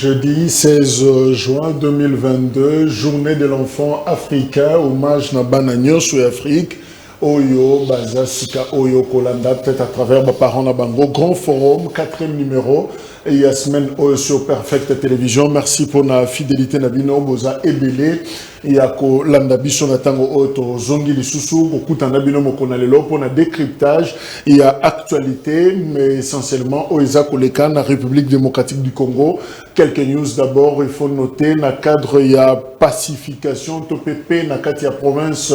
Jeudi 16 juin 2022, journée de l'enfant africain, hommage na Banagno sur Afrique. Oyo, Baza, Sika, Oyo, Kolanda, peut-être à travers ma parents na Bango. Grand forum, 4e numéro. Et il y a semaine sur Perfect Télévision. Merci pour la fidélité Nabino, Boza Ebele. Il y a Kolanda Biso Natango Oto, Zongi Lisusu, beaucoup d'Anabino Mokonalelo pour le décryptage. Il y a actualité, mais essentiellement, Oeza Koleka, la République démocratique du Congo. Quelques news d'abord, il faut noter, dans le cadre, il y a pacification, TOPP, dans le cadre, il y a province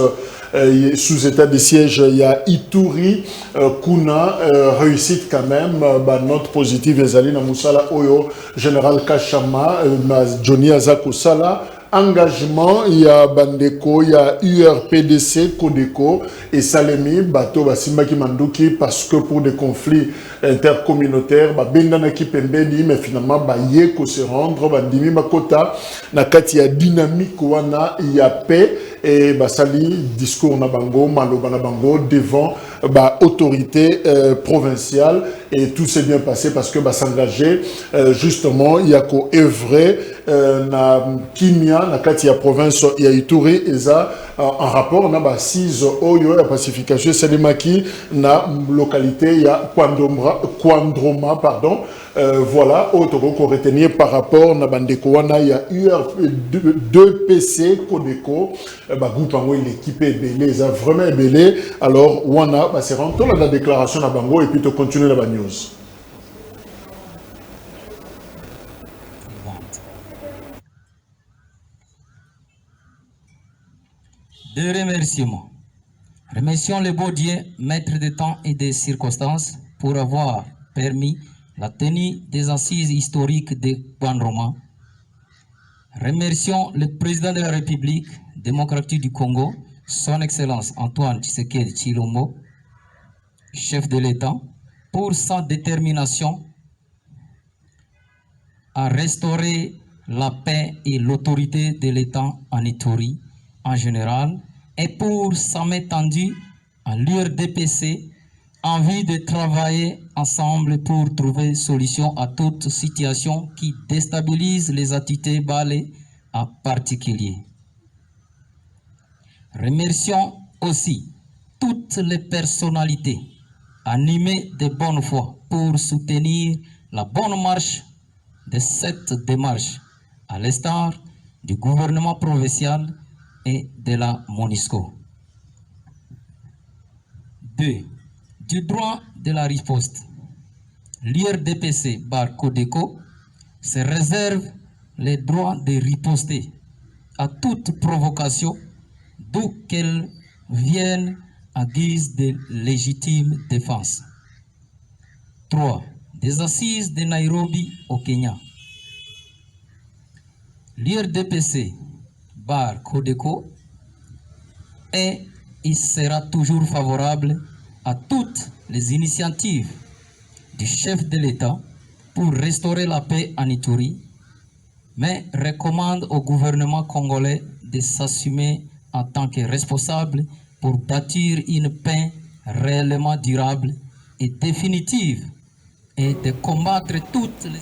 sous état de siège, il y a Ituri, Kuna, réussite quand même, note positive, Ezali, Namusala, Oyo, Général Kachama, Johnny Azako Sala. Engagement, il y a Bandeko, il y a URPDC, Codeco et Salemi, Bato, Basimbaki Manduki, parce que pour des conflits intercommunautaires, Bendanaki Pembeni, mais finalement, Yeko se rendre, Bandimi Bakota, Nakati, il y a dynamique, Wana, il y a paix, et Basali, discours Nabango, Maloba Nabango, devant autorité provinciale, et tout s'est bien passé parce que s'engager, justement, il y a qu'au œuvrer, na Kimia, na kati ya province ya Ituri, eza en rapport na ba 6 oyo ya pacification Salimaki na localité ya Kwandroma, pardon. Voilà, autre qu'on retenir par rapport na bandeko wana ya UR2PC Codeco, groupe en l'équipe est belé, eza vraiment belé. Alors wana c'est rentré la déclaration na bango et puis to continuer la news. Deux remerciements. Remercions le beau Dieu, maître des temps et des circonstances, pour avoir permis la tenue des assises historiques de Kwandroma. Remercions le président de la République démocratique du Congo, son Excellence Antoine Tshisekedi Tshilombo, chef de l'État, pour sa détermination à restaurer la paix et l'autorité de l'État en Ituri en général, et pour sa main tendue à l'URDPC, envie de travailler ensemble pour trouver solution à toute situation qui déstabilise les entités balais en particulier. Remercions aussi toutes les personnalités animées de bonne foi pour soutenir la bonne marche de cette démarche, à l'instar du gouvernement provincial et de la MONUSCO. 2. Du droit de la riposte. L'IRDPC bar Codeco se réserve le droit de riposter à toute provocation d'où qu'elle vienne à guise de légitime défense. 3. Des assises de Nairobi au Kenya. L'IRDPC bar Codeco et il sera toujours favorable à toutes les initiatives du chef de l'État pour restaurer la paix en Ituri, mais recommande au gouvernement congolais de s'assumer en tant que responsable pour bâtir une paix réellement durable et définitive et de combattre toutes les...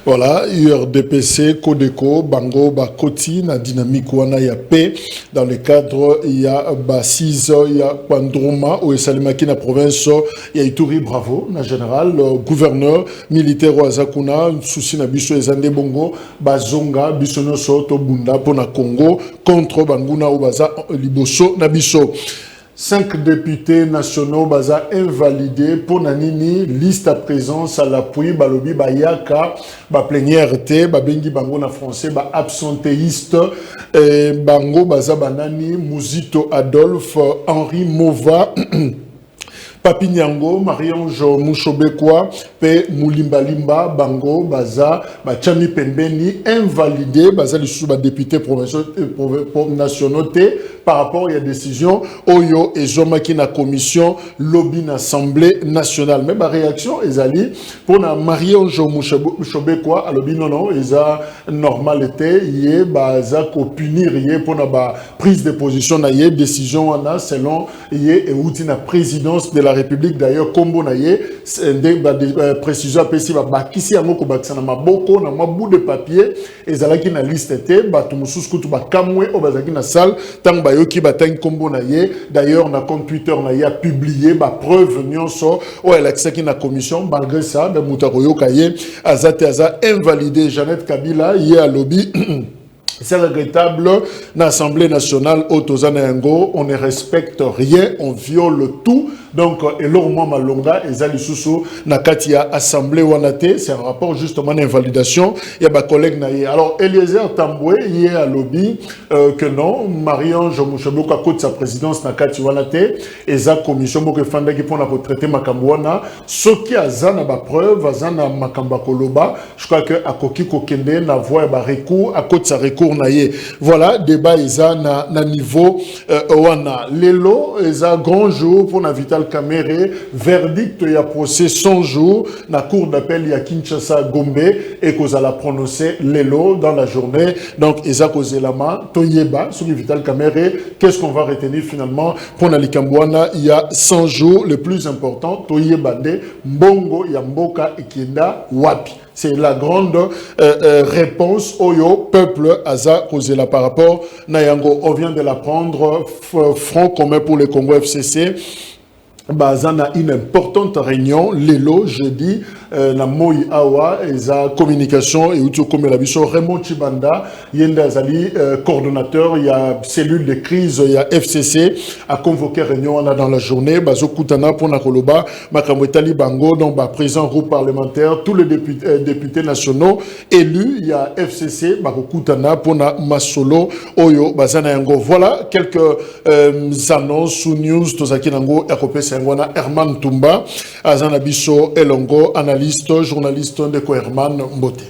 Voilà, URDPC, Codeco, Bango, Bakoti, na dynamique wana ya paix. Dans le cadre, il y a Basis, il y a Kwandroma, ou Salimaki na province, il y a Ituri, bravo, na général, gouverneur militaire au Azakuna, souci na biso ezande bongo, Bazonga, bisono soto bunda pour na Congo, contre Banguna ou Baza, liboso na biso. 5 députés nationaux baza invalidés pour nanini liste à présence à l'appui balobi bayaka ba plénière te ba bengi bango na français ba absentéiste bango baza banani Muzito Adolphe Henri Mova Papi Nyango, Marie-Ange Mouchobekwa, Pe Moulimbalimba, Bango, Baza, Chami Pembeni, invalidé, Baza, les sous-députés nationaux, par rapport à la décision, Oyo et Zomaki na commission, lobby na assemblée nationale. Mais ma réaction, Ezali, pour la Marie-Ange Mouchobekwa, à lobby non, Eza normalité, yé, Baza, ko punir, yé, pour la prise de position, na yé, décision, selon, yé, et outil na présidence de la la République d'ailleurs kombo na ye précision apesi ba bakisi yango ko bakisa na maboko na bout de papier ezalaki na liste te bato mususu kutu bakamwe o bazaki na salle tang bayoki batangi kombo na ye d'ailleurs na compte Twitter na ye a publié ba preuve nyonso o elakisaki na commission malgré ça ba mutakoyoka ye azate aza invalidé Jeannette Kabila ye a lobby. C'est regrettable, l'Assemblée nationale, on ne respecte rien, on viole tout. Donc, et l'Orma Malonga, et Zali Soussou, Nakatia Assemblée Wanate, c'est un rapport justement d'invalidation. Il y a ma collègue Naye. Alors, Eliezer Tamboué, il y a un lobby que non, Marie-Ange Mouchebouka côte sa présidence Nakati Wanate, et za commission Moke Fanda qui pour la retraiter Makambouana, ce qui a zana ba preuve, zana Makamba Koloba, je crois que Akoki Kokende, na voix ba recours, à côte sa recours Naye. Voilà, débat isa na niveau Wana. Lelo, isa grand jour pour na Vital Kamere, verdict il y a procès 100 jours, na cour d'appel il y a Kinshasa Gombe et qu'on a prononcé Lelo dans la journée. Donc, Eza Kozelama, Toyeba, sur Vital Kamere, qu'est-ce qu'on va retenir finalement pour Nalikambouana, il y a 100 jours, le plus important, Toyebande, Mbongo, Yamboka, Ikinda, Wapi. C'est la grande réponse au peuple Aza Kozela par rapport Nayango. On vient de l'apprendre, Front commun pour le Congo FCC. Bazana une importante réunion Lelo jeudi na Moi Awa eza communication et outil comme la biso Raymond Chibanda yenda azali coordonnateur il y a cellule de crise il y a FCC a convoqué réunion dans la journée bazo kutana pour na koloba makambo etali bango donc ba président groupe parlementaire tous les députés nationaux élus il y a FCC ba kutana pour na masolo oyo bazana yango. Voilà quelques annonces ou news tozaki nango RPC Herman Tumba, Azana Bisso Elongo, analyste, journaliste de Herman Mbote.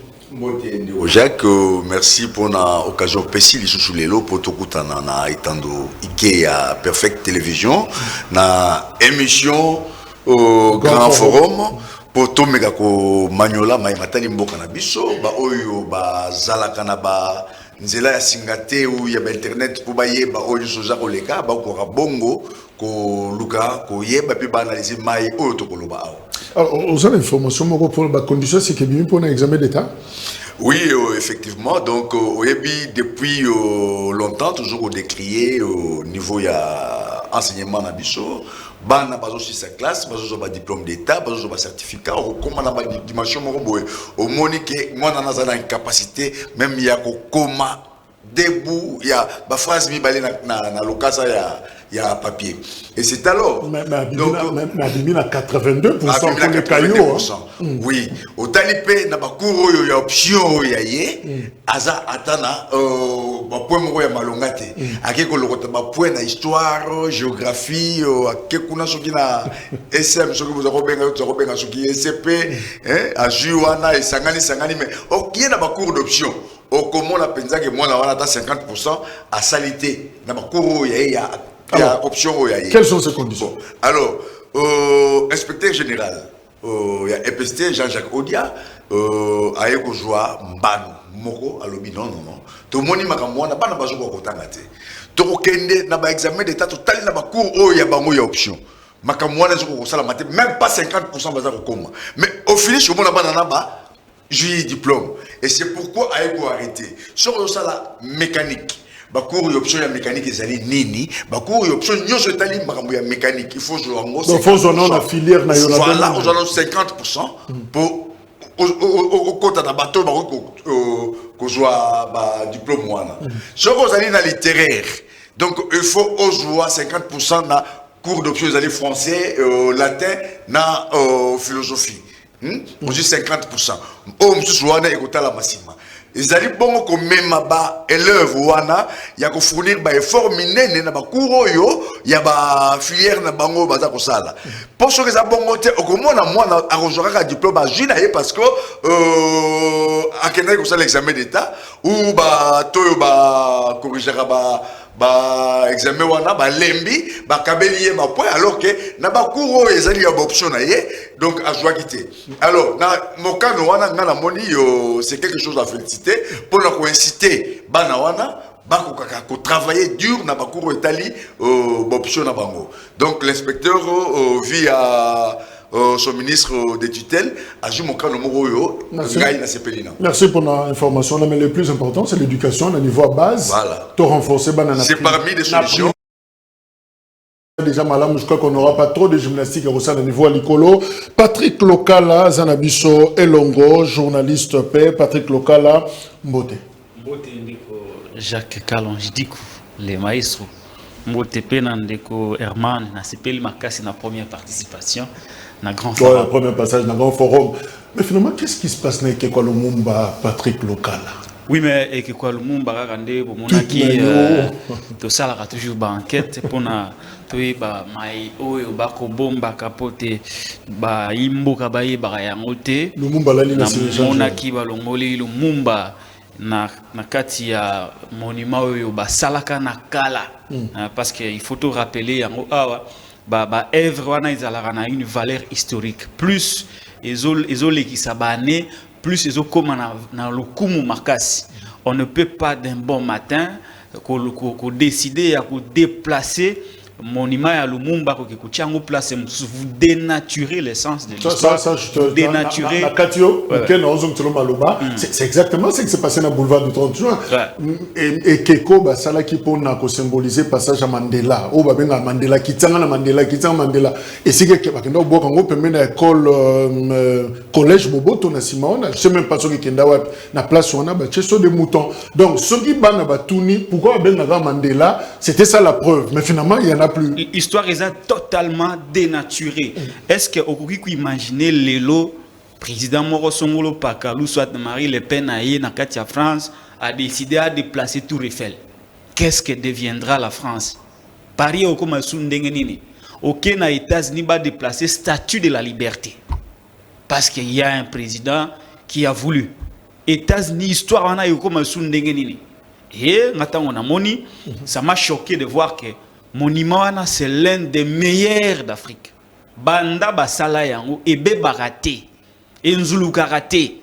Jacques, merci pour l'occasion précise sous les lots pour tout na itando Ikea Perfect Télévision, na émission au Grand Forum. Pour tout méga ko maniola matali mboka na biso ba oyo ba zalaka na ba nzela ya singate ou ya internet pour ba yeba oyo soja koleka ba ko rabongo ko luka ko yeba pe ba analyser mai oyo to koloba awo. Alors aux informations pour la condition c'est que bien pour un examen d'état. Oui, effectivement. Donc, depuis longtemps, toujours décrié au niveau il y a enseignement na biso. Bana bazo sur sa classe, bazo ba diplôme d'état, bazo ba certificat, au comment ba dimension moroboy. Au monique, moi na na incapacité même il y a koma debout, il y a ba phrase mi balé na lokasa il y a papier. Et c'est alors. Mais à 82% pour les cailloux. Oui. Au talipé, na bakuro il y a option ya ye. Aza atana ba point moko ya malongate. Akeko lokota ba point na histoire, géographie, akekuna soki na SM soki vous robenga soki SCP, a juana et sangani mais ok na bakuro d'option. Au comment la penza que moi na wana ta 50% à salité. Na bakuro ya option. Quelles sont ces conditions? Alors, inspecteur général, il y a EPST, Jean-Jacques Odia, a Joa Mbano, Moko, Alobi, non. Tout le monde m'a dit, on n'a pas besoin de contacter. Tout le monde a examen d'état total, il y a cours, il y a option. Même pas 50% de coma. Mais au finish, on n'a pas de diplôme. Et c'est pourquoi il a arrêté. Sur la mécanique. Bakour option ya mécanique ezali nini bakour option nyoso etali makambo ya mécanique il faut jouer en gros donc faut jouer la filière na yona voilà aux alentours 50% pour au côté na bateau ko jouer ba diplôme wana soko ezali na littéraire donc il faut jouer 50% na cours d'option ezali français latin na philosophie on dit 50% au msusu wana ekotala masima. Ils allaient bon comme même ba élèves wana ya ko fournir ba effort minene na ba cours yo ya ba filière na bango baza ko sala pour ce que ça bongo te okomona moi na arrojera diplôme ba jina parce que akena ko sala examen d'état ou ba toyo ba corrigera ba examen wana ba lembi ba kabelier ba point alors que na ba cours ezali ya option na ye donc a joie quitter alors na mokano wana ngana moni c'est quelque chose à féliciter pour la coïnciter bana wana bako kaka travailler dur na bakuru etali option na bango. Donc l'inspecteur via son ministre des tutelles a joué mon cas le moro ngai na sepelina. Merci pour l'information. Mais le plus important c'est l'éducation au niveau à base. Voilà. To renforcer c'est parmi les solutions. Déjà malade, je crois qu'on n'aura pas trop de gymnastique au sein du niveau à l'icolo. Patrick Lokala, Zanabiso Elongo, journaliste paix. Patrick Lokala, Mbote. Mbote ndiko Jacques Kalonjidiku, le maestro. Mbote pena ndiko Herman, na sepeli makasi na première participation, na grand forum. Ouais, premier passage dans grand forum. Mais finalement, qu'est-ce qui se passe dans Ekekwa Lumumba, Patrick Lokala? Oui, mais Ekekwa Lumumba, Rande, Bomonaki, tout ça, là, toujours ba enquête pour na ba mai oyo bako bomba kapote ba imbo kabaye ba yangote Lumumba la lina monaki ba longoli Lumumba na kati ya monument oyo ba salaka na kala parce que il faut tout rappeler yango awa ba œuvre wana izalaka na une valeur historique plus ezole ki sabane plus ezokoma na lokumu makasi. On ne peut pas d'un bon matin ko décider à déplacer monument à Lumumba qui kuchango place vous dénaturer l'essence de l'histoire. Ça, je te dénaturer. C'est exactement ce qui s'est passé dans le boulevard du 30 juin. Et Keko, bah, ça là qui pour symboliser passage à Mandela. Oh, bah, ben, Mandela, qui tient Mandela. Et si quelqu'un qui est Bokango, peut mener à l'école, collège Boboto, na Simona, je sais même pas ce qui est na place où on a, bah, c'est des moutons. Donc, ce qui ban na Batouni, pourquoi ben na Mandela, c'était ça la preuve. Mais finalement, il y en a plus. L'histoire est totalement dénaturée. Est-ce que vous pouvez imaginer l'élo président Moro Songolo Pakalou soit Marie Le Pen na Katia France a décidé à déplacer Tour Eiffel? Qu'est-ce que deviendra la France? Paris au comme Sundengenini. Aucun na États-Unis va déplacer statue de la liberté. Parce qu'il y a un président qui a voulu. États-Unis histoire on a eu comme Sundengenini. Et maintenant on a moni, ça m'a choqué de voir que monument c'est l'un des meilleurs d'Afrique. Banda basala yango ebe baraté. Enzulu karaté.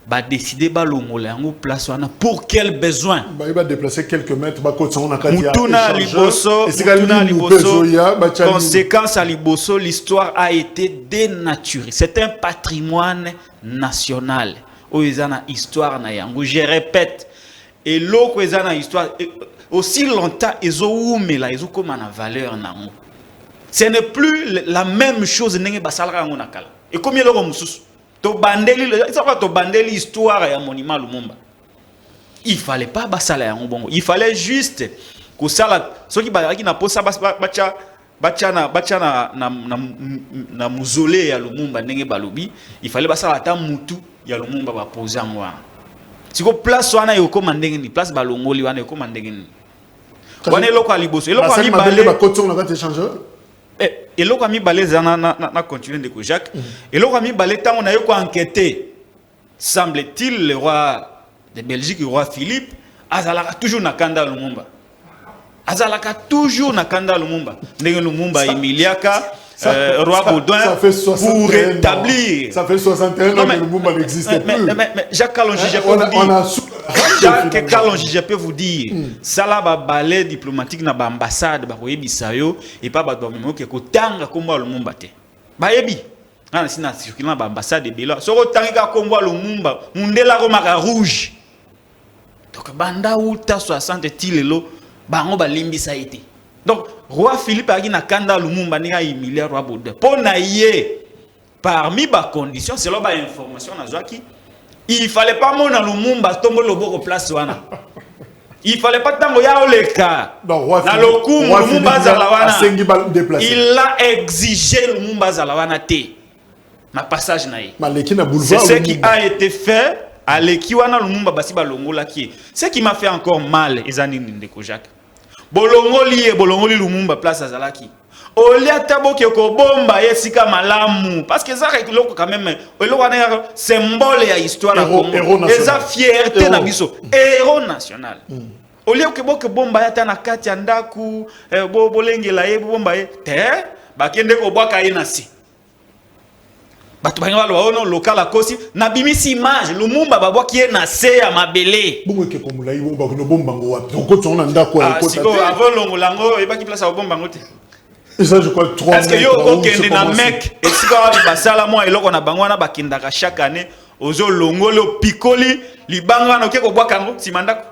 Ba décider ba longola yango place wana pour quel besoin? Ba il va déplacer quelques mètres ba côté on a katia. Mutuna liboso, conséquence à liboso, l'histoire a été dénaturée. C'est un patrimoine national. Oizana histoire na yango, je répète. Et l'autre oizana histoire aussi longtemps ils ont comme une valeur nango. Ce n'est plus la même chose nenge basalaka ngo nakala. Et combien loko mususu to bandeli histoire ya monument Lumumba. Il fallait pas basala yango bongo. Il fallait juste que sala soki ba ki na posa bacha na muzole ya Lumumba nenge balobi, il fallait basala ta mutu ya Lumumba ba poser ngo. Siko place wana yo komandenge ni place balongoli wana yo komandenge ni. Wana eloko aliboso eloko ami balé ba côté on va échangeur. Eloko ami balé na continuer de Jacques. Eloko ami balé tant on a eu quoi enquêter. Semble-t-il le roi de Belgique, le roi Philippe, azalaka toujours na kanda Lumumba. Azalaka toujours na kanda Lumumba. Ndenge Lumumba Emiliaka roi Baudouin pour rétablir. Ça fait 61 ans que Lumumba n'existe plus. Mais Jacques Kalonji, Jacques Kalonji, je peux vous dire, ça là ba balai diplomatique na ba ambassade ba koyebisa yo et pas ba domino ke ko tanga komba Lumumba te. Ba yebi. Ana sina circulant ba ambassade bela. So ko tanga komba Lumumba, mundela ko maka rouge. Donc banda uta 60 tilelo bango ba limbisa été. Donc roi Philippe a dit na kanda Lumumba ni a humilié roi Baudouin. Pour naïe parmi ba conditions, c'est là ba information na zwaki. Il fallait pas mon Lumumba tomber le bord place wana. Il fallait pas tango ya oleka. Na lokumu Lumumba zalawana. Il a exigé Lumumba zalawana te. Na passage na ye. C'est ce qui a été fait à l'Ekiwana Lumumba basi balongola ki. Ce qui m'a fait encore mal ezani ndeko Jacques. Bolongoli Lumumba place azalaki. Olia tabo ke ko bomba yesika malamu parce que ça loko quand même symbole ya histoire na Congo. Eza fierté na biso, héros national. Olia ke bomba yata na kati ya ndaku bolengela ye bomba ye te bakende ko bwaka ye na si. bato banga lo ono local a kosi na bimisi image Lumumba babwa qui est na se ya mabele bongo ke komula ibo ba no bombango wa ko tona ndako ya ko siko avant longo lango e ba ki place au bombango te et ça je crois 3 est-ce que yo okende na mec et siko wa basala moi eloko na bango na bakindaka chaque année ozo longo le pikoli libanga na okeko bwa kango simandako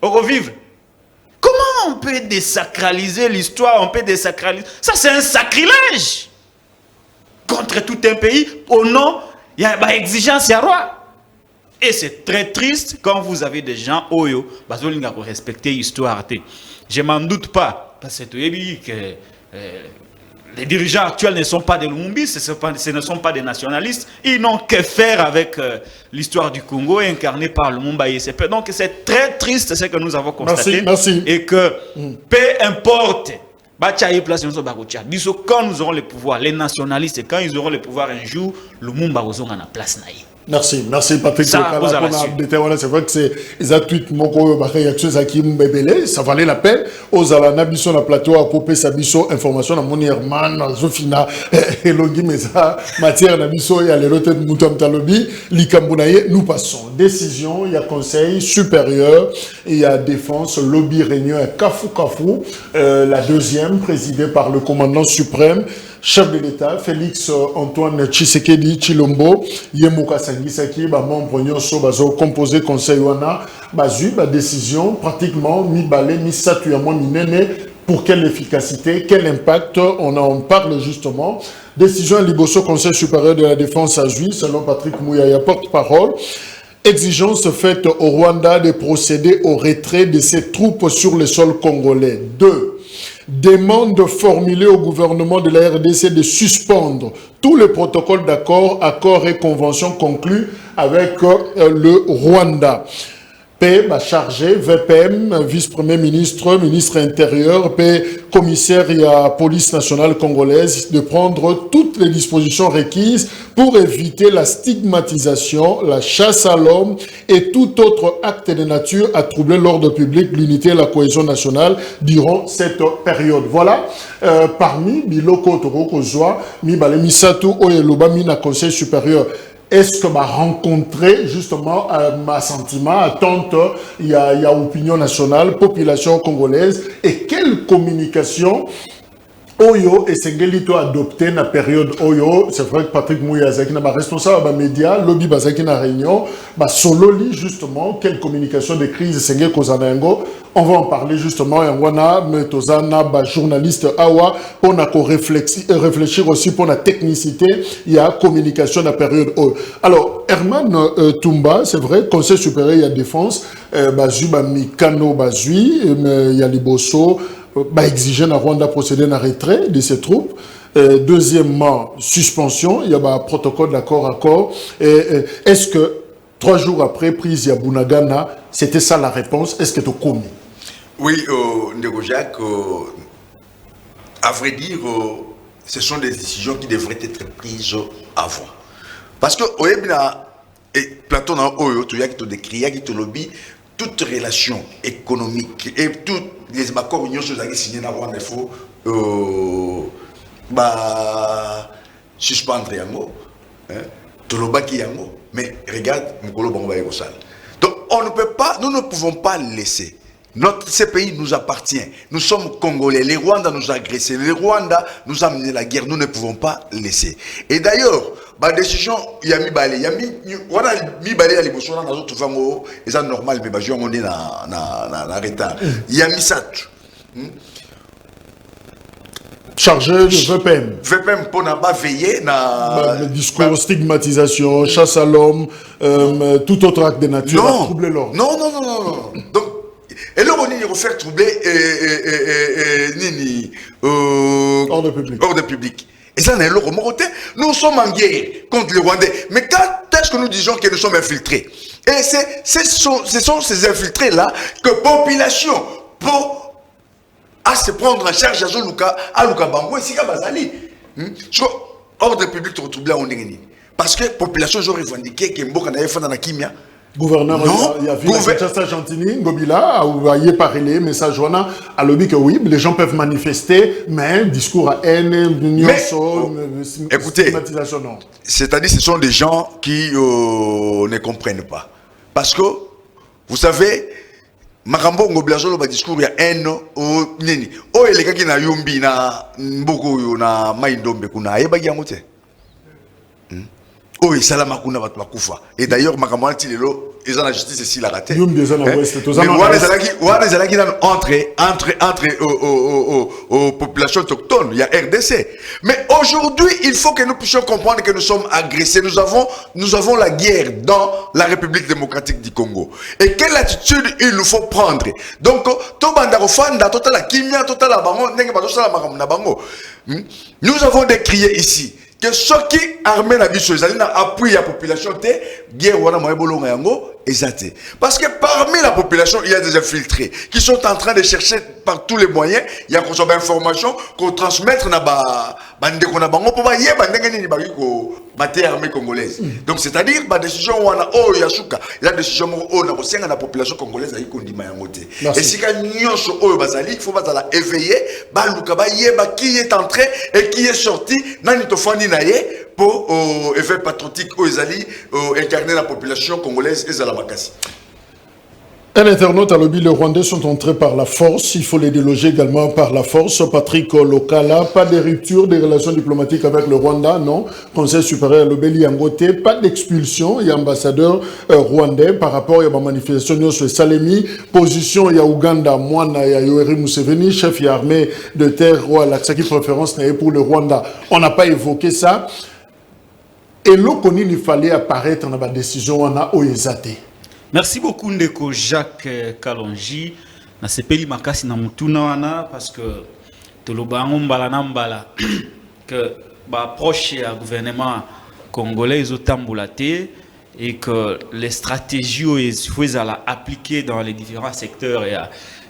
oko vivre. Comment on peut désacraliser l'histoire, on peut désacraliser ça, c'est un sacrilège contre tout un pays au nom il y a une exigence ya roi. Et c'est très triste quand vous avez des gens oyo bazolinga ko respecter l'histoire. Je m'en doute pas parce que les dirigeants actuels ne sont pas des Lumumbis, ce ne sont pas des nationalistes. Ils n'ont que faire avec l'histoire du Congo incarnée par Lumumba et SCP. Donc c'est très triste ce que nous avons constaté. Merci. Et que peu importe, quand nous aurons le pouvoir, les nationalistes, quand ils auront le pouvoir un jour, Lumumba aura la place. Merci Patrick. C'est vrai que c'est exactement réaction ça valait la peine. Aux Alanabiso na plateau à couper sa biso information na mon herman Zofina Elongi Mesa matière na biso et à l'elote de Moutam Talobi Likambunaye. Nous passons décision. Il y a conseil supérieur, il y a défense lobby réunion à Kafou la deuxième présidée par le commandant suprême chef de l'État, Félix Antoine Tshisekedi Chilombo, Yemuka Sangisaki, membre nyonso bazo composé conseil wana, bazu ba décision pratiquement mi balé mi satu ya minene pour quelle efficacité, quel impact, on en parle justement. Décision liboso conseil supérieur de la défense à Zui, selon Patrick Mouyaya porte-parole. Exigence faite au Rwanda de procéder au retrait de ses troupes sur le sol congolais. 2. Demande formulée au gouvernement de la RDC de suspendre tous les protocoles d'accord, accords et conventions conclus avec le Rwanda. P. chargé, VPM, vice-premier ministre, ministre intérieur, P. commissaire et à police nationale congolaise de prendre toutes les dispositions requises pour éviter la stigmatisation, la chasse à l'homme et tout autre acte de nature à troubler l'ordre public, l'unité et la cohésion nationale durant cette période. Voilà, parmi Biloko Torokozwa, Mibale Misatu Oyeloba Mina Conseil supérieur. Est-ce que m'a rencontré justement ma sentiment, attente, il y a opinion nationale, population congolaise et quelle communication Oyo et Sengelito adopté na période Oyo, c'est vrai que Patrick Mouyazaki n'a pas responsable des médias, lobby Bazaki na réunion, solo li justement quelle communication de crise Sengel Kozanengo. On va en parler justement et on a Metozana journaliste Awa pour réfléchir aussi pour la technicité, il y a communication na période Oyo. Alors Herman Tumba, c'est vrai, Conseil supérieur il y a défense, Bazu Mikano Bazui, il y a Liboso exiger na Rwanda procéder à un retrait de ses troupes. Deuxièmement, suspension, il y a un protocole d'accord. Est-ce que 3 jours après prise à Bunagana, c'était ça la réponse? Est-ce que tu as commis? Oui, Ndeko Jacques, à vrai dire, ce sont des décisions qui devraient être prises avant. Parce que Platon a décrit, qui lobby, toute relation économique et toutes les accords union signés dans Rwanda, il faut suspendre yango, tolobaki yango, mais regarde mukolo bango ba sale. Donc on ne peut pas, nous ne pouvons pas laisser. Ce pays nous appartient. Nous sommes Congolais. Les Rwandais nous ont agressés. Les Rwandais nous ont amené la guerre. Nous ne pouvons pas laisser. Et d'ailleurs, la décision, il y a mis balé. Il y a mis balé à l'émotion dans notre famille. Et c'est normal, mais je vais na retard. Il y a mis ça. Chargé de VPM. VPM pour ne pas veiller le discours, stigmatisation, chasse à l'homme, tout autre acte de nature à troubler l'ordre. Non. Donc, et là, on va faire troubler ordre public. Ordre public. Et ça, nous sommes en guerre contre les Rwandais. Mais quand est-ce que nous disons que nous sommes infiltrés? Et ce sont ces infiltrés-là que la population peut se prendre en charge à Luka Bango et Sika Bazali. Ordre public te retrouve là, on est. Parce que la population a revendiqué que Mboka n'a pas fait dans la Kimia. Gouverneur, il y a vu Kinshasa Gentini, Ngobila, où il y a parlé, message à l'objet que oui, les gens peuvent manifester, mais discours à haine, écoutez, c'est-à-dire ce sont des gens qui ne comprennent pas. Parce que, vous savez, Makambo Ngobila ba discours ya haine o nini. O les gars qui na yumbi na mboko na maindombe kuna yeba yango te. Oh, salama kuna batu bakufa. Et d'ailleurs, Makambo Antilelo, ils ont la justice ici la raté. Mais entre aux populations autochtones, il y a RDC. Mais aujourd'hui, il faut que nous puissions comprendre que nous sommes agressés. Nous avons la guerre dans la République démocratique du Congo. Et quelle attitude il nous faut prendre? Donc, nous avons décrié ici que ceux qui arment la vie sur les appuient la population, guerre wana moyebolonga yango ezate. Parce que parmi la population, il y a des infiltrés qui sont en train de chercher par tous les moyens, il y a des informations qu'on transmettre na bande qu'on a bango pour ba yeba ndenge ni ba ko maté armée congolaise. Donc c'est-à-dire ba décision wana oh yasuka, la décision oh na kosenga na population congolaise ayi kondima yango te. Et si ka nyonso oh bazali, il faut bazala éveiller, ba luka ba yeba qui est entré et qui est sorti, nani to fandi na ye pour effet patriotique aux alliés incarner la population congolaise et la Makassi. Un internaute a lobby, les Rwandais sont entrés par la force, il faut les déloger également par la force. Patrick Lokala, pas de rupture des relations diplomatiques avec le Rwanda, non. Conseil supérieur à l'Obéli Yangote, pas d'expulsion, il y a ambassadeur rwandais par rapport à la manifestation sur Salemi, position il y a Ouganda, Mwana, il y a Yoweri Museveni, chef armée de terre, l'Aksaki préférence pour le Rwanda. On n'a pas évoqué ça. Et l'Okoni, il fallait apparaître dans la décision, on a Oyezate. Merci beaucoup Ndeko Jacques Kalonji. Na sepeli makasi na mutuna wana parce que toloba ngombala na mbala que ba proche ya gouvernement congolais ezotambulate et que les stratégies faut la appliquer dans les différents secteurs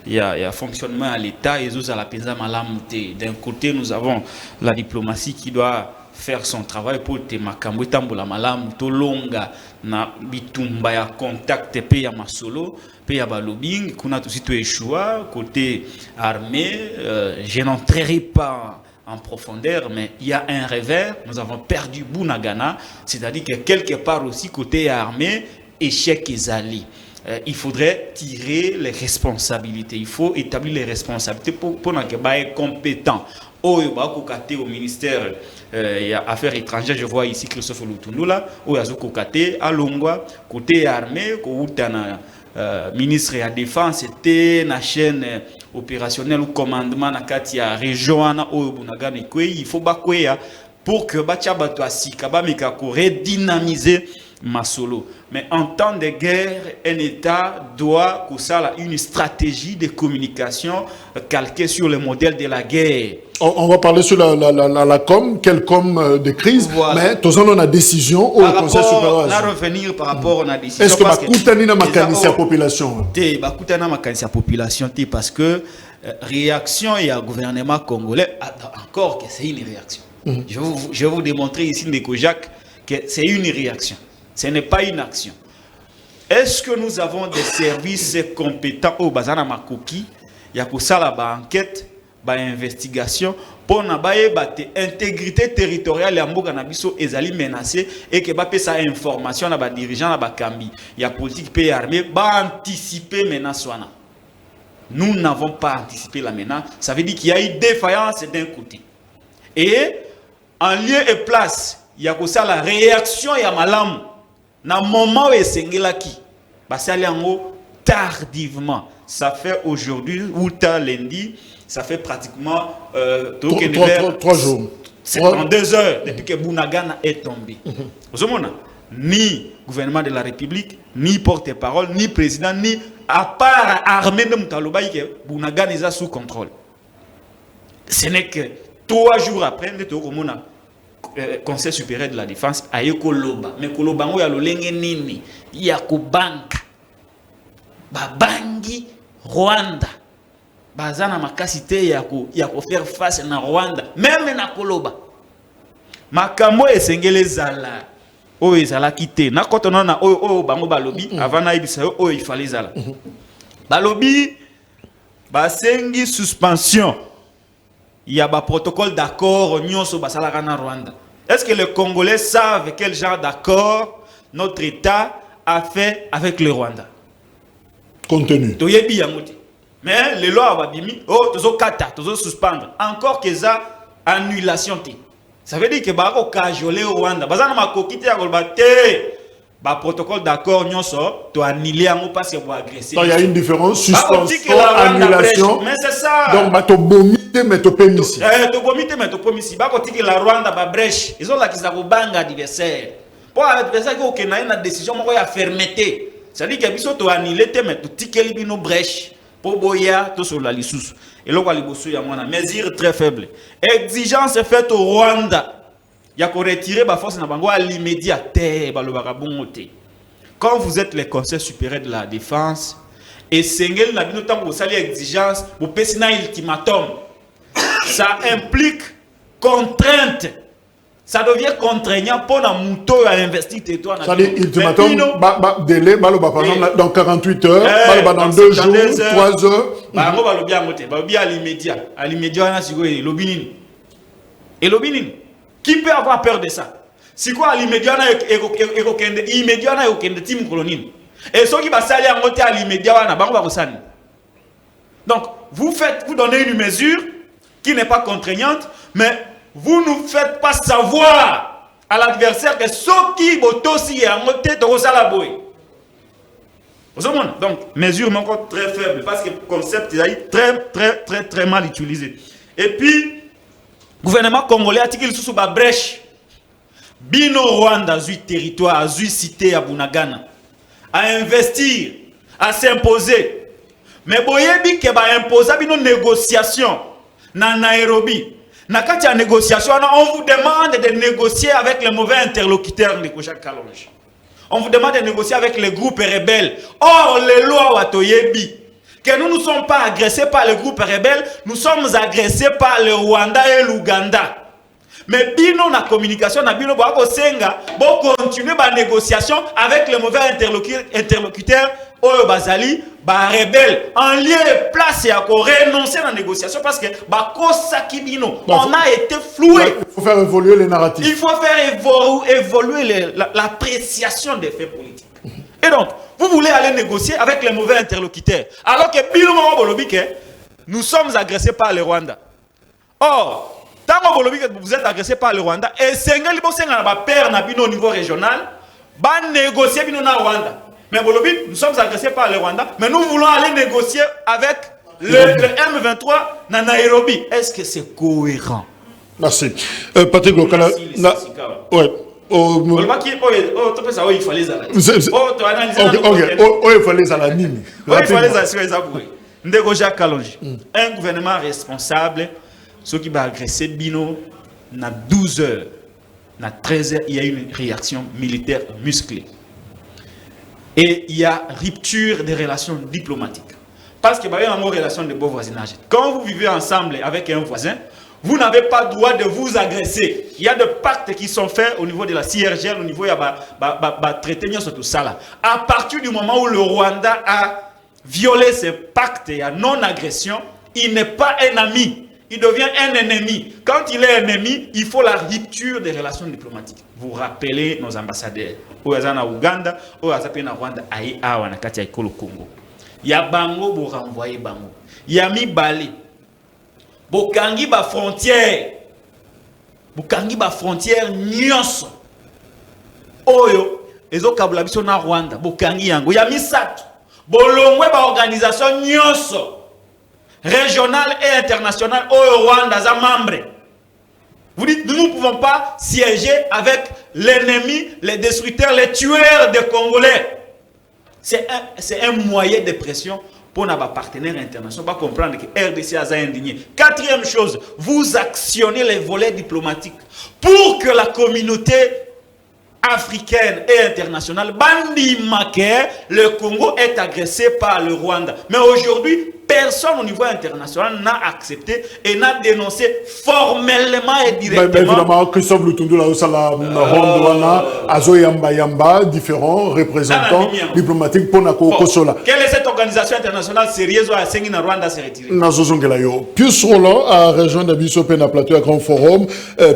il y a fonctionnement à l'état et à la penza malamute. D'un côté nous avons la diplomatie qui doit faire son travail pour te makambo tambola malamu to longa na bitumba ya contact pe ya masolo pe ya balobing kuna tout sito échoua côté armée. Je n'entrerai pas en profondeur, mais il y a un revers. Nous avons perdu Bunagana, c'est-à-dire que quelque part aussi côté armée, échec et ali. Il faudrait tirer les responsabilités. Il faut établir les responsabilités pour que être compétent. Au ministère des Affaires étrangères, je vois ici Christophe Lutundula, au Kokate, à Longwa, côté armée, ministre de la Défense, c'était la chaîne opérationnelle ou commandement na katia région au Bunagana. Il faut pour que Bachabato Asika Bameka redynamiser Masolo. Mais en temps de guerre, un État doit une stratégie de communication calquée sur le modèle de la guerre. On va parler sur la com, quelle com de crise, voilà. Mais tous on a décision au Conseil supérieur. On va revenir par rapport à la décision. Est-ce que Bakoutani na makanisi la population? Bakoutani na makanisi la population, parce que réaction et le gouvernement congolais, encore que c'est une réaction. Je vais vous démontrer ici, Ndeko Jacques, que c'est une réaction. Ce n'est pas une action. Est-ce que nous avons des services compétents au Bazana Makoki? Il y a pour ça la enquête, investigation, pour l'intégrité territoriale et Mboka Nabiso ezali menacée et que ba sa information na ba dirigeant na ba kambi. Il y a politique pays armée anticiper menace wana. Nous n'avons pas anticipé la menace. Ça veut dire qu'il y a eu défaillance d'un côté. Et en lieu et place, il y a ça la réaction et malam. Na moment où esengilaki, basali yango tardivement. Ça fait aujourd'hui ou lundi, ça fait pratiquement 3 jours. 72 heures depuis que Bunagana est tombé. Vous savez, ni gouvernement de la République, ni porte-parole, ni président, ni à part armée de Moutalobaï que Bunagana est sous contrôle. Ce n'est que 3 jours après, Conseil supérieur de la défense a eu Koloba. Mais Koloba, il y a l'olenge nini, il y a Kobanka, Babangi, Rwanda. Bazana makasité il y a faire face na Rwanda, même na Koloba. Makambo esengele zala. oh ezala quitté na quand on a oh bango balobi avant na ibisa oh il fallait zala balobi basengi suspension il y a un protocole d'accord nyonso basala kana Rwanda. Est-ce que les Congolais savent quel genre d'accord notre État a fait avec le Rwanda? Contenu. Mais les lois babimi oh tozo kata tozo suspendre encore que ça annulation. Ça veut dire que bako cajolé au Rwanda bazana makokite ya kolba te ba protocole d'accord nyonso to annuler ngo parce que vous agresser. Il y a une différence suspension annulation. Mais c'est ça. Donc ba to bomite mais to permis. To bomite mais to permis. Bako tiki la Rwanda ba brèche. Ils ont la kisa ko banga adversaire. Pour adversaire ko okena na décision moko ya fermeté. Ça dit que biso to annuler te mais to tiki bino brèche. Pour boya to sur la lisusu. Et là, il y a une mesure très faible. Exigence faite au Rwanda. Il y a qu'on retire la force à l'immédiat. Quand vous êtes les conseils supérieurs de la défense, et Sengel n'a pas de salir exigence, vous pouvez un ultimatum. Ça implique contrainte. Ça devient contraignant pour la mouton à investir territoire. Ça dit ultimatum, délai, par exemple, dans 48 heures, dans 2 jours, 3 heures. À l'immédiat, et l'obinin. Qui peut avoir peur de ça? Si quoi à l'immédiat, immédiat, team colonine. Et ceux qui va salir en côté à l'immédiat, donc, vous donnez une mesure qui n'est pas contraignante, mais vous ne faites pas savoir à l'adversaire que ceux qui botosi en côté de Salaboy. Donc, mesure encore très faible parce que le concept est très mal utilisé. Et puis, le gouvernement congolais a dit qu'il sous la brèche. Bino Rwanda a eu territoire, a eu cité à Bunagana, à investir, à s'imposer. Mais boyebi ke ba imposer bino négociation na Nairobi. Na kati ya négociation, on vous demande de négocier avec les mauvais interlocuteurs de Kocha Kalonji. On vous demande de négocier avec les groupes rebelles. Or, les lois Watoyebi, que nous ne sommes pas agressés par les groupes rebelles, nous sommes agressés par le Rwanda et l'Ouganda. Mais bino na communication na bino bo senga bo continuer ba négociation avec les mauvais interlocuteurs Oyo Bazali ba rebelle en lieu et place et à renoncer à la négociation parce que ba kosa kibino on a été floué. Il faut faire évoluer les narratifs. Il faut faire évoluer l'appréciation des faits politiques. Et donc vous voulez aller négocier avec les mauvais interlocuteurs alors que bino nous sommes agressés par le Rwanda. Or tant que vous êtes agressé par le Rwanda, et Sengeli Bosenga na père na bino au niveau régional, ba négocier bino na Rwanda. Mais nous sommes agressés par le Rwanda, mais nous voulons aller négocier avec le M23 na Nairobi. Est-ce que c'est cohérent? Merci. Patrick Lokala. Ouais. Il fallait un gouvernement responsable. Ceux qui vont agresser Bino, dans 12 heures, dans 13 heures, il y a une réaction militaire musclée. Et il y a rupture des relations diplomatiques. Parce qu'il y a une relation de bon voisinage. Quand vous vivez ensemble avec un voisin, vous n'avez pas le droit de vous agresser. Il y a des pactes qui sont faits au niveau de la CIRGL, au niveau de traité sur tout ça. Là. À partir du moment où le Rwanda a violé ces pactes et à non-agression, il n'est pas un ami. Il devient un ennemi. Quand il est ennemi, il faut la rupture des relations diplomatiques. Vous rappelez nos ambassadeurs. Ouyazana Ouganda, Ouyazapena Rwanda, Aïe Awa, Nakati Aikolo Congo. Il y a Bango pour renvoyer Bango. Il y a Mibali. Bokangi ba frontière. Bokangi ba frontière nyonso. Oyo, ezo kabula biso na Rwanda. Bokangi yango. Il y a Misato. Bolongwe ba organisation nyonso. Régional et international au Rwanda za membre. Vous dites nous ne pouvons pas siéger avec l'ennemi, les destructeurs, les tueurs des Congolais. C'est un moyen de pression pour nos partenaires internationaux. Pas comprendre que RDC a indigné. Quatrième chose, vous actionnez les volets diplomatiques pour que la communauté africaine et internationale, Bandi Maké, le Congo est agressé par le Rwanda. Mais aujourd'hui, personne au niveau international n'a accepté et n'a dénoncé formellement et directement. Évidemment, Christophe Lutundu là aussi la Rondouana, Azo Yamba, différents représentants diplomatiques pour Nakokosola. Quelle est cette organisation internationale sérieuse à Sengi na Rwanda s'est retirée? Pius Roland a rejoint Dabiso Pena Plateau à Grand Forum.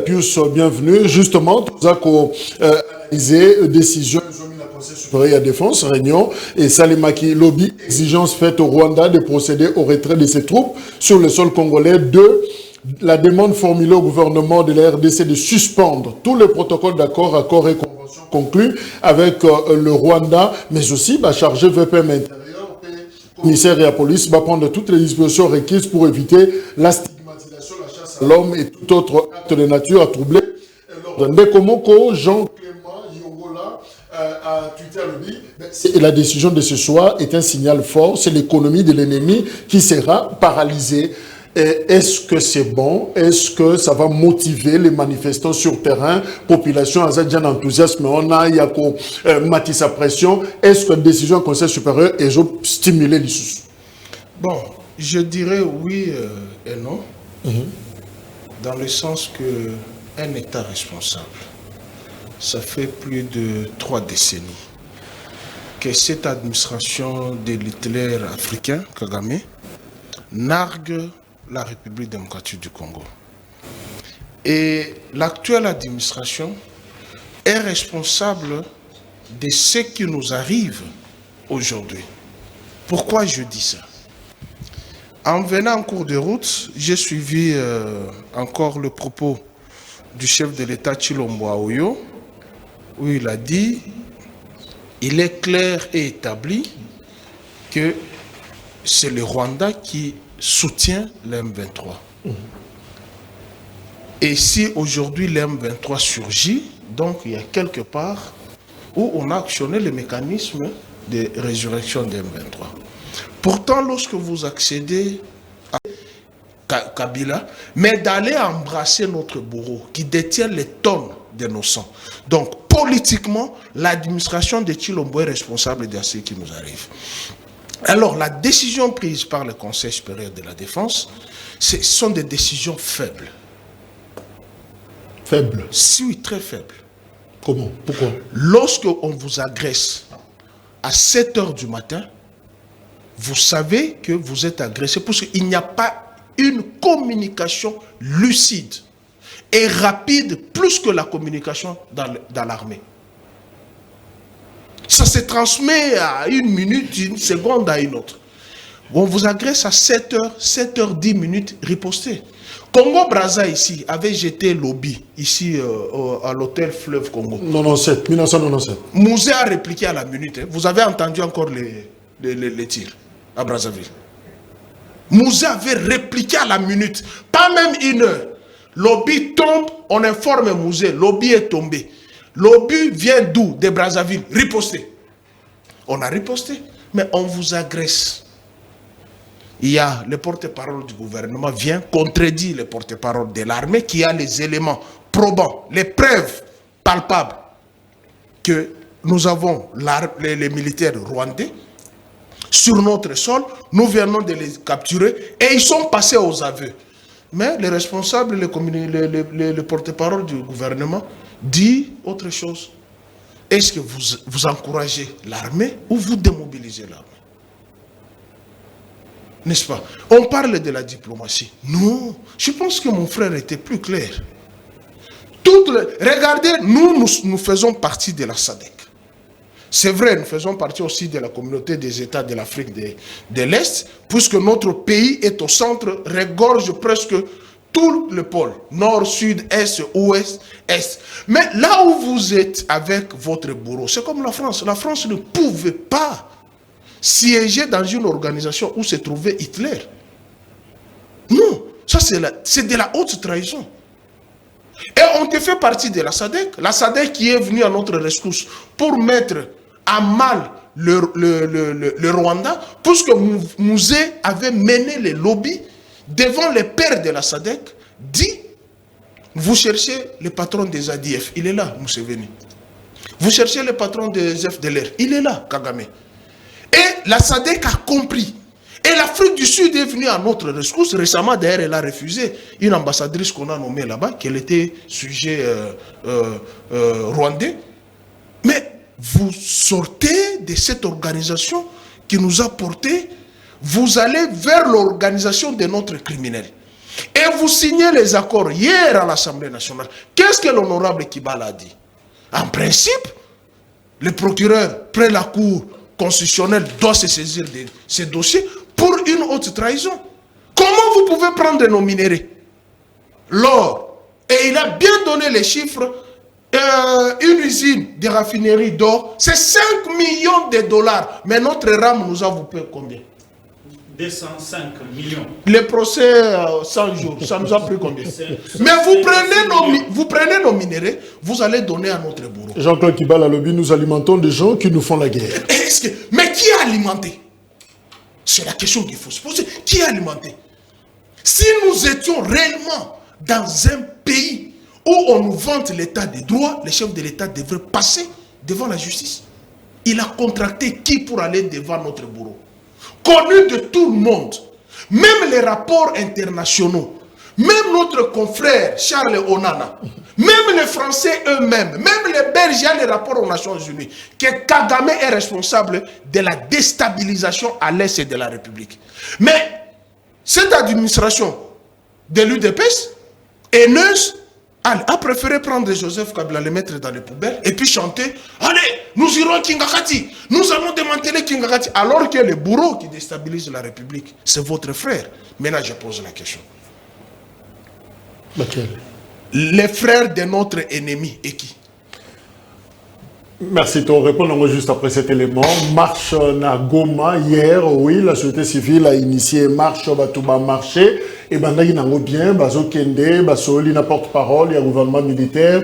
Pius, bienvenue. Justement, tout ça analysé décision. Supérieur à défense, réunion, et Salimaki lobby, exigence faite au Rwanda de procéder au retrait de ses troupes sur le sol congolais. 2. La demande formulée au gouvernement de la RDC de suspendre tous les protocoles d'accord, accords et conventions conclus avec le Rwanda, mais aussi charger VPM intérieur, commissaire et la police, va prendre toutes les dispositions requises pour éviter la stigmatisation, la chasse à l'homme et tout autre acte de nature à troubler l'ordre. Ndekomoko, Jean à Twitter le dit, la décision de ce soir est un signal fort, c'est l'économie de l'ennemi qui sera paralysée. Est-ce que c'est bon? Est-ce que ça va motiver les manifestants sur terrain? Population, un enthousiasme, on a, il y a sa pression. Est-ce que la décision du Conseil supérieur est stimulée les sous? Bon, je dirais oui et non, dans le sens que un État responsable, ça fait plus de 3 décennies que cette administration de l'Hitler africain, Kagame, nargue la République démocratique du Congo. Et l'actuelle administration est responsable de ce qui nous arrive aujourd'hui. Pourquoi je dis ça? En venant en cours de route, j'ai suivi encore le propos du chef de l'État Tshilombo Aoyo, où il a dit, il est clair et établi que c'est le Rwanda qui soutient l'M23. Et si aujourd'hui l'M23 surgit, donc il y a quelque part où on a actionné le mécanisme de résurrection de l'M23. Pourtant, lorsque vous accédez à Kabila, mais d'aller embrasser notre bourreau qui détient les tonnes de nos sangs. Donc, politiquement, l'administration de Tshilombo est responsable de ce qui nous arrive. Alors, la décision prise par le Conseil supérieur de la défense, ce sont des décisions faibles. Faibles? Oui, très faibles. Comment? Pourquoi? Lorsque on vous agresse à 7 h du matin, vous savez que vous êtes agressé parce qu'il n'y a pas une communication lucide et rapide plus que la communication dans l'armée. Ça se transmet à 1 minute, 1 seconde à une autre. On vous agresse à 7 h, 7 h 10 minutes, ripostez. Congo-Brazza ici avait jeté lobby ici à l'hôtel Fleuve Congo. 1997. Mouzé a répliqué à la minute. Vous avez entendu encore les tirs à Brazzaville. Mouzé avait répliqué à la minute, pas même 1 heure. Lobby tombe, on informe Mouzé, lobby est tombé. Lobby vient d'où? De Brazzaville. Riposté. On a riposté, mais on vous agresse. Il y a le porte-parole du gouvernement vient contredire le porte-parole de l'armée qui a les éléments probants, les preuves palpables que nous avons les militaires rwandais sur notre sol. Nous venons de les capturer et ils sont passés aux aveux. Mais les responsables, le porte-parole du gouvernement dit autre chose. Est-ce que vous encouragez l'armée ou vous démobilisez l'armée? N'est-ce pas? On parle de la diplomatie. Non, je pense que mon frère était plus clair. Regardez, nous faisons partie de la SADC. C'est vrai, nous faisons partie aussi de la communauté des États de l'Afrique de l'Est, puisque notre pays est au centre, regorge presque tout le pôle, nord, sud, est, ouest, est. Mais là où vous êtes avec votre bourreau, c'est comme la France. La France ne pouvait pas siéger dans une organisation où se trouvait Hitler. Non, ça c'est de la haute trahison. Et on te fait partie de la SADC qui est venue à notre rescousse pour mettre à mal le Rwanda, puisque Mouzé avait mené les lobbies devant les pères de la SADC, dit, vous cherchez le patron des ADF, il est là, Museveni. Vous cherchez le patron des FDLR, il est là, Kagame. Et la SADC a compris. Et l'Afrique du Sud est venue à notre rescousse. Récemment, d'ailleurs, elle a refusé une ambassadrice qu'on a nommée là-bas, qu'elle était sujet rwandais. Mais vous sortez de cette organisation qui nous a portés, vous allez vers l'organisation de notre criminel. Et vous signez les accords hier à l'Assemblée nationale. Qu'est-ce que l'honorable Kibala a dit? En principe, le procureur, près la Cour constitutionnelle, doit se saisir de ces dossiers pour une haute trahison. Comment vous pouvez prendre nos minéraux? L'or. Et il a bien donné les chiffres. Une usine de raffinerie d'or, c'est 5 millions de dollars. Mais notre RAM nous a vous payé combien? 205 millions. Le procès 100 jours, ça nous a pris combien? Mais vous prenez nos minéraux, vous allez donner à notre bourreau. Jean-Claude Kibala Lobby, nous alimentons des gens qui nous font la guerre. Mais qui a alimenté? C'est la question qu'il faut se poser. Qui a alimenté? Si nous étions réellement dans un pays où on nous vante l'état des droits, le chef de l'État devrait passer devant la justice. Il a contracté qui pour aller devant notre bourreau? Connu de tout le monde, même les rapports internationaux, même notre confrère Charles Onana, même les Français eux-mêmes, même les Belges, il y a les rapports aux Nations Unies, que Kagame est responsable de la déstabilisation à l'est de la République. Mais cette administration de l'UDPS, haineuse, a préféré prendre Joseph Kabila, le mettre dans les poubelles, et puis chanter, allez, nous irons à Kingakati, nous allons démanteler Kingakati, alors que le bourreau qui déstabilise la République, c'est votre frère. Maintenant, je pose la question. Laquelle? Les frères de notre ennemi, et qui? Merci, on répond juste après cet élément. Marche na Goma hier, oui, la société civile a initié marche Batouba marché et bandagi nango bien, bazo kende, baso li na porte-parole, il y a gouvernement militaire,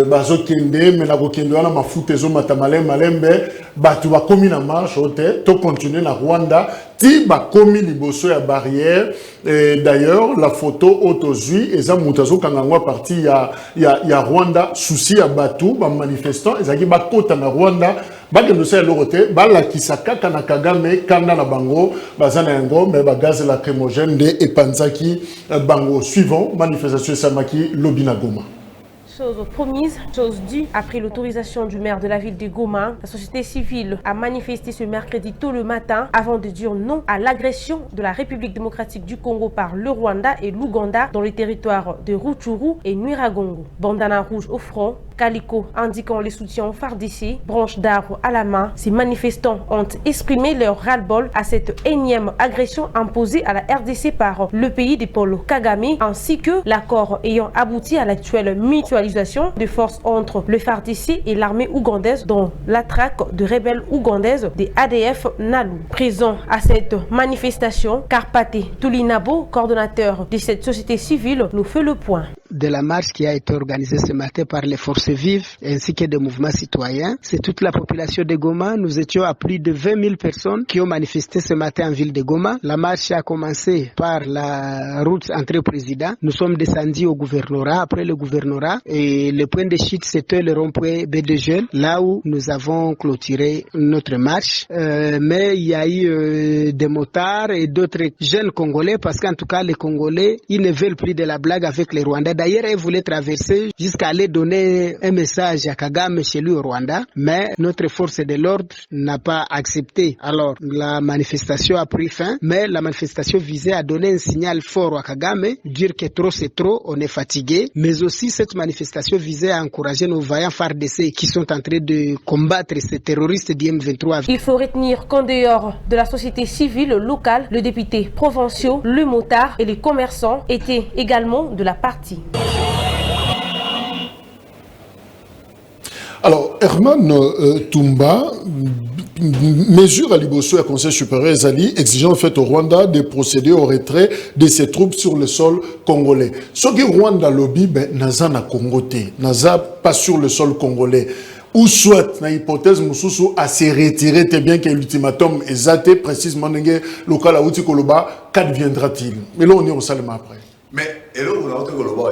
bazo kende, mais na kende wana mafutezo matamale malembe, Batouba komi na marche ote, to continuer na Rwanda, ti ba komi liboso ya barrière. D'ailleurs, la photo autozui eza mutazo kangangwa parti ya Rwanda, souci ya Batou, ba manifestant, ezaki ba kota na Rwanda, ba kendo se lorote, ba la kisaka kana Kagame kanda na bango, bazana yango, mais ba gaz lacrymogène de epanzaki bango. Suivant, manifestation Samaki Lobina Goma. Chose promise, chose due. Après l'autorisation du maire de la ville de Goma, la société civile a manifesté ce mercredi tôt le matin avant de dire non à l'agression de la République démocratique du Congo par le Rwanda et l'Ouganda dans les territoires de Rutshuru et Nyiragongo. Bandana rouge au front, Calico indiquant les soutiens au FARDC, branche d'arbre à la main, ces manifestants ont exprimé leur ras-le-bol à cette énième agression imposée à la RDC par le pays de Paul Kagame, ainsi que l'accord ayant abouti à l'actuelle mutualisation de forces entre le FARDC et l'armée ougandaise dans la traque de rebelles ougandaises des ADF Nalu. Présent à cette manifestation, Karpate Tulinabo, coordonnateur de cette société civile, nous fait le point. De la marche qui a été organisée ce matin par les forces vives ainsi que des mouvements citoyens. C'est toute la population de Goma. Nous étions à plus de 20 000 personnes qui ont manifesté ce matin en ville de Goma. La marche a commencé par la route entrée président. Nous sommes descendus au gouvernorat. Après le gouvernorat, et le point de chute, c'était le rond-point B2 là où nous avons clôturé notre marche. Mais il y a eu des motards et d'autres jeunes Congolais, parce qu'en tout cas, les Congolais, ils ne veulent plus de la blague avec les Rwandais. D'ailleurs, elle voulait traverser jusqu'à aller donner un message à Kagame chez lui au Rwanda, mais notre force de l'ordre n'a pas accepté. Alors, la manifestation a pris fin, mais la manifestation visait à donner un signal fort à Kagame, dire que trop c'est trop, on est fatigué, mais aussi cette manifestation visait à encourager nos vaillants FARDC qui sont en train de combattre ces terroristes du M23. Il faut retenir qu'en dehors de la société civile locale, le député provinciaux, le motard et les commerçants étaient également de la partie. Alors, Herman Tumba, mesure à Liboso et Conseil supérieur Zali, exigeant en fait au Rwanda de procéder au retrait de ses troupes sur le sol congolais. Ce que Rwanda lobby, naza na Congoté, naza pas sur le sol congolais. Ou soit, na hypothèse, Moussoussou a se retiré, bien que l'ultimatum est zaté, précisément, local à Outi Koloba, qu'adviendra-t-il? Mais là, on est au Salma après. Mais et là,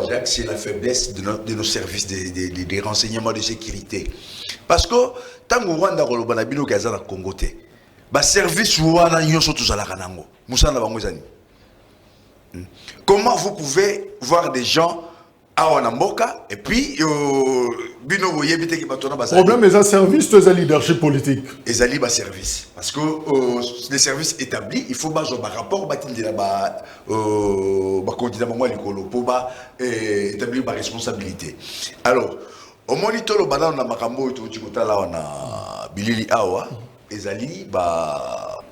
Jacques, c'est la faiblesse de nos services des renseignements de sécurité. Parce que tant que Rwanda Golobana Bino Gaza na Congo, ba service wana nyonso tozalaka nango musala bango ezani. Comment vous pouvez voir des gens à Wanamboka et puis bino voyez bité ki batona bazali. Problème est un service de leadership politique. Ezali ba service parce que les services établis, il faut ba rapport ba tindela ba candidat bango likolo pour ba établir ba responsabilité. Alors au moniteur le banana na makambo to tikota la wana bilili awa ezali ba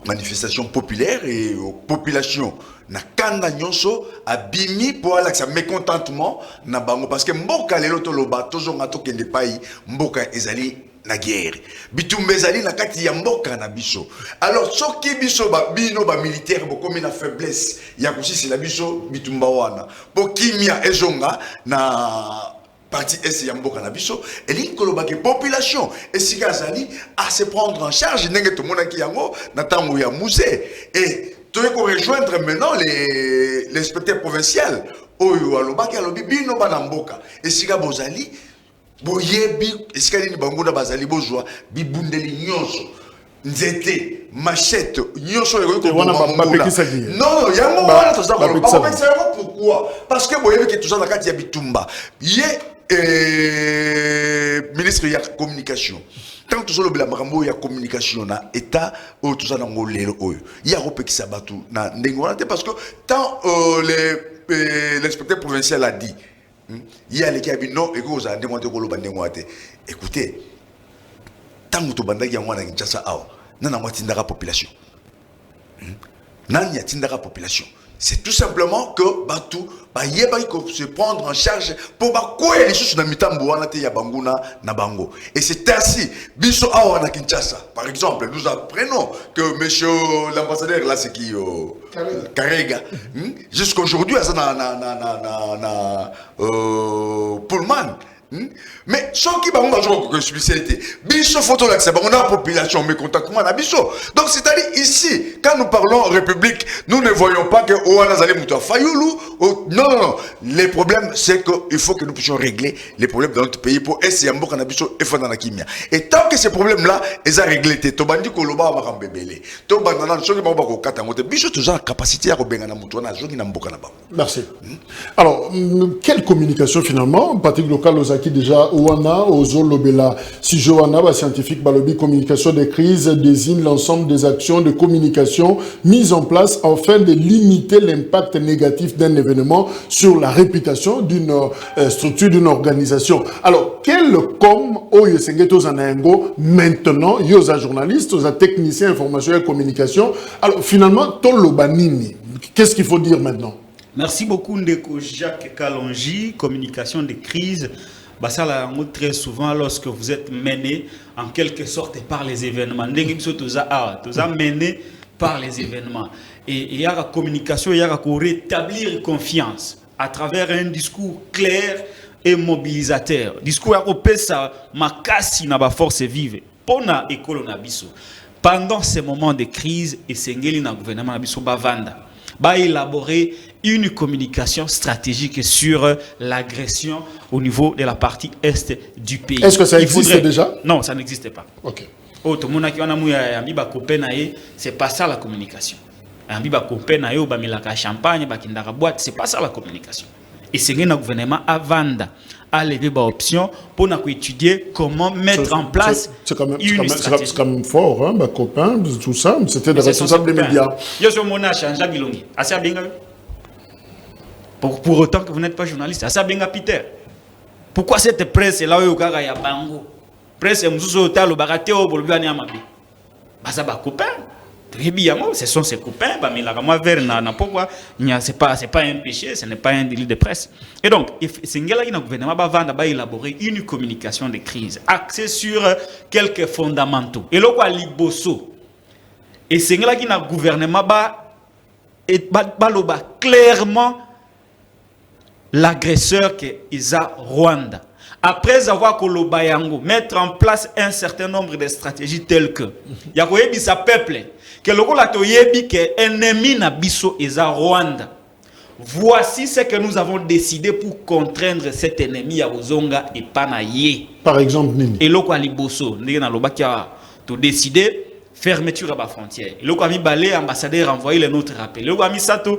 manifestation populaire et population na kanda nyonso abimi pour alaxa mécontentement na bango parce que mboka lelo to loba toujours ngato kende pai mboka ezali na guerre bitumba ezali na kati ya mboka na biso. Alors soki biso ba bino ba militaire bo comme na faiblesse ya kusisi la biso bitumba wana po kimia ezonga na partie est ya mboka na biso elingi koloba ke population esika azali à se prendre en charge ndenge to monaki yango na tango ya musée et tu veux rejoindre maintenant les inspecteurs provinciaux oyo alobaki alobi bino bana mboka esika bozali boyebi esika nini bango na bazali bozwa bibundeli nyonso nzete machette nyonso eko ko non yango wana toza ko pourquoi parce que boyebi ke toza na kati ya bitumba ye ministre ya communication tant que le makambo ya communication na état o tout ça na ngolelo oyo ya repekisa batu na ndengona parce que tant l'inspecteur provincial a dit il y a les cabinets non et que vous avez demandé ko loba ndengwate écoutez tant que to bandaki yango na Kinshasa awa nana mwatindaka population nani yatindaka population. C'est tout simplement que Batou se prendre en charge pour quoi les choses na mitambo wana te ya banguna na bango. Et c'est ainsi biso awa na Kinshasa par exemple nous apprenons que monsieur l'ambassadeur là c'est qui Karega jusqu'aujourd'hui ça na Pullman. Mais ce qui va nous spécialité, biso photo là, on a la population mécontentement à biso. Donc c'est-à-dire ici, quand nous parlons République, nous ne voyons pas que Ouanazali Mouta Fayoulou. Non. Les problèmes, c'est qu'il faut que nous puissions régler les problèmes dans notre pays pour essayer de faire biso et faire dans la kimia. Et tant que ces problèmes-là, ils sont réglés, to bandi koloba wa makambebele, to bandana soki ba ko kata ngote biso toujours la capacité à rebenga na mutu na soki na mboka na ba. Merci. Alors, quelle communication finalement, partie locale aux acquis déjà Ouana, Ozolobela, si Johanna, scientifique Balobi, communication des crises désigne l'ensemble des actions de communication mises en place afin de limiter l'impact négatif d'un événement sur la réputation d'une structure, d'une organisation. Alors, quel com Oyo Sengeto Zanaengo maintenant, Yosa journaliste, Yosa technicien information et communication. Alors, finalement, Tolobanini, qu'est-ce qu'il faut dire maintenant? Merci beaucoup, Ndeko Jacques Kalonji, communication des crises. Ça là, très souvent, lorsque vous êtes mené en quelque sorte par les événements, vous êtes mené par les événements. Et il y a la communication, il y a la rétablir confiance à travers un discours clair et mobilisateur. Discours à ça, ma casse n'a pas force vive. Pona école na biso. Pendant ces moments de crise, et Sengeli na gouvernement na biso bavanda. Élaborer une communication stratégique sur l'agression au niveau de la partie est du pays. Est-ce que ça existe déjà? Non, ça n'existe pas. Ok. C'est pas ça la communication. Champagne, c'est pas ça la communication. Et c'est un gouvernement à vendre, à lever des options pour étudier comment mettre en place une stratégie. C'est quand même fort, hein, ma copain, tout ça, c'était des responsables des médias. Pour autant que vous n'êtes pas journaliste, ça bien Peter. Pourquoi cette presse là où il y a bango? Presse copain. Ce sont ses copains, c'est pas un péché, ce n'est pas un délit de presse. Et donc, c'est un gouvernement va élaborer une communication de crise axée sur quelques fondamentaux. Et là, et c'est un gouvernement va clairement l'agresseur qui est Rwanda. Après avoir mettre en place un certain nombre de stratégies telles que sa peuple que le ennemi na biso eza Rwanda. Voici ce que nous avons décidé pour contraindre cet ennemi à Ozonga et Panaye. Par exemple, Nini. Et loko aliboso ndenge na lobaki to décider fermeture à la frontière. Le ami balé ambassadeur envoyé les notes rappels. Le ami ça to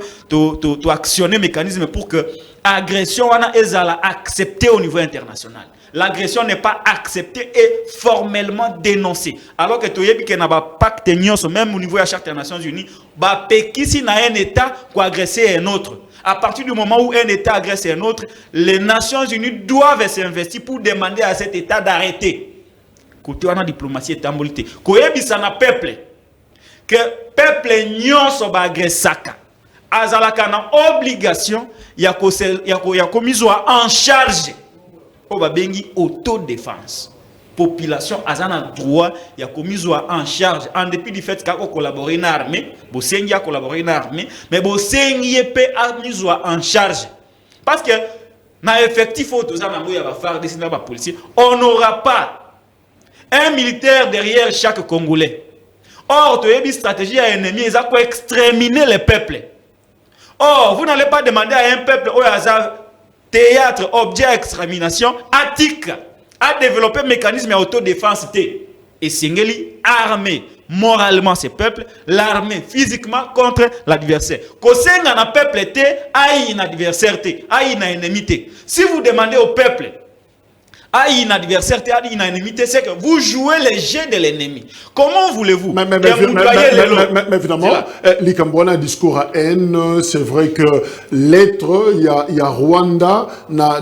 actionner mécanisme pour que agression est acceptée au niveau international. L'agression n'est pas acceptée et formellement dénoncée. Alors que toyebi que na ba pacte nyonso même au niveau de la charte des Nations Unies, ba pekisi na un état pour agresser un autre. À partir du moment où un état agresse un autre, les Nations Unies doivent s'investir pour demander à cet état d'arrêter. Côté on a diplomatie et tambolité. Koyebi ça na peuple que peuple nyonso ba agresaka. Azalaka na obligation ya komizo en charge. On va bengi autodéfense. Population azana droit ya komizo en charge en dépit du fait qu'ako collaborer une armée, bosengi a collaborer une armée, mais bosengi pe a miso en charge. Parce que na effectif autozana moya ba faire dessiner ba policier, on n'aura pas un militaire derrière chaque Congolais. Or, tu as une stratégie à ennemi, ils ont exterminer les peuples. Or, vous n'allez pas demander à un peuple au hasard théâtre, objet d'extermination, attique, à développer un mécanisme d'autodéfense. Et Singeli, armé moralement ces peuples, l'armée physiquement contre l'adversaire. Kosenga na peuple a une adversaire, a une ennemi. Si vous demandez au peuple, a une adversaire, a une ennemi, c'est que vous jouez les jeux de l'ennemi. Comment voulez-vous? Mais évidemment, l'Ikambouana a un discours à haine. C'est vrai que l'être, il y a Rwanda,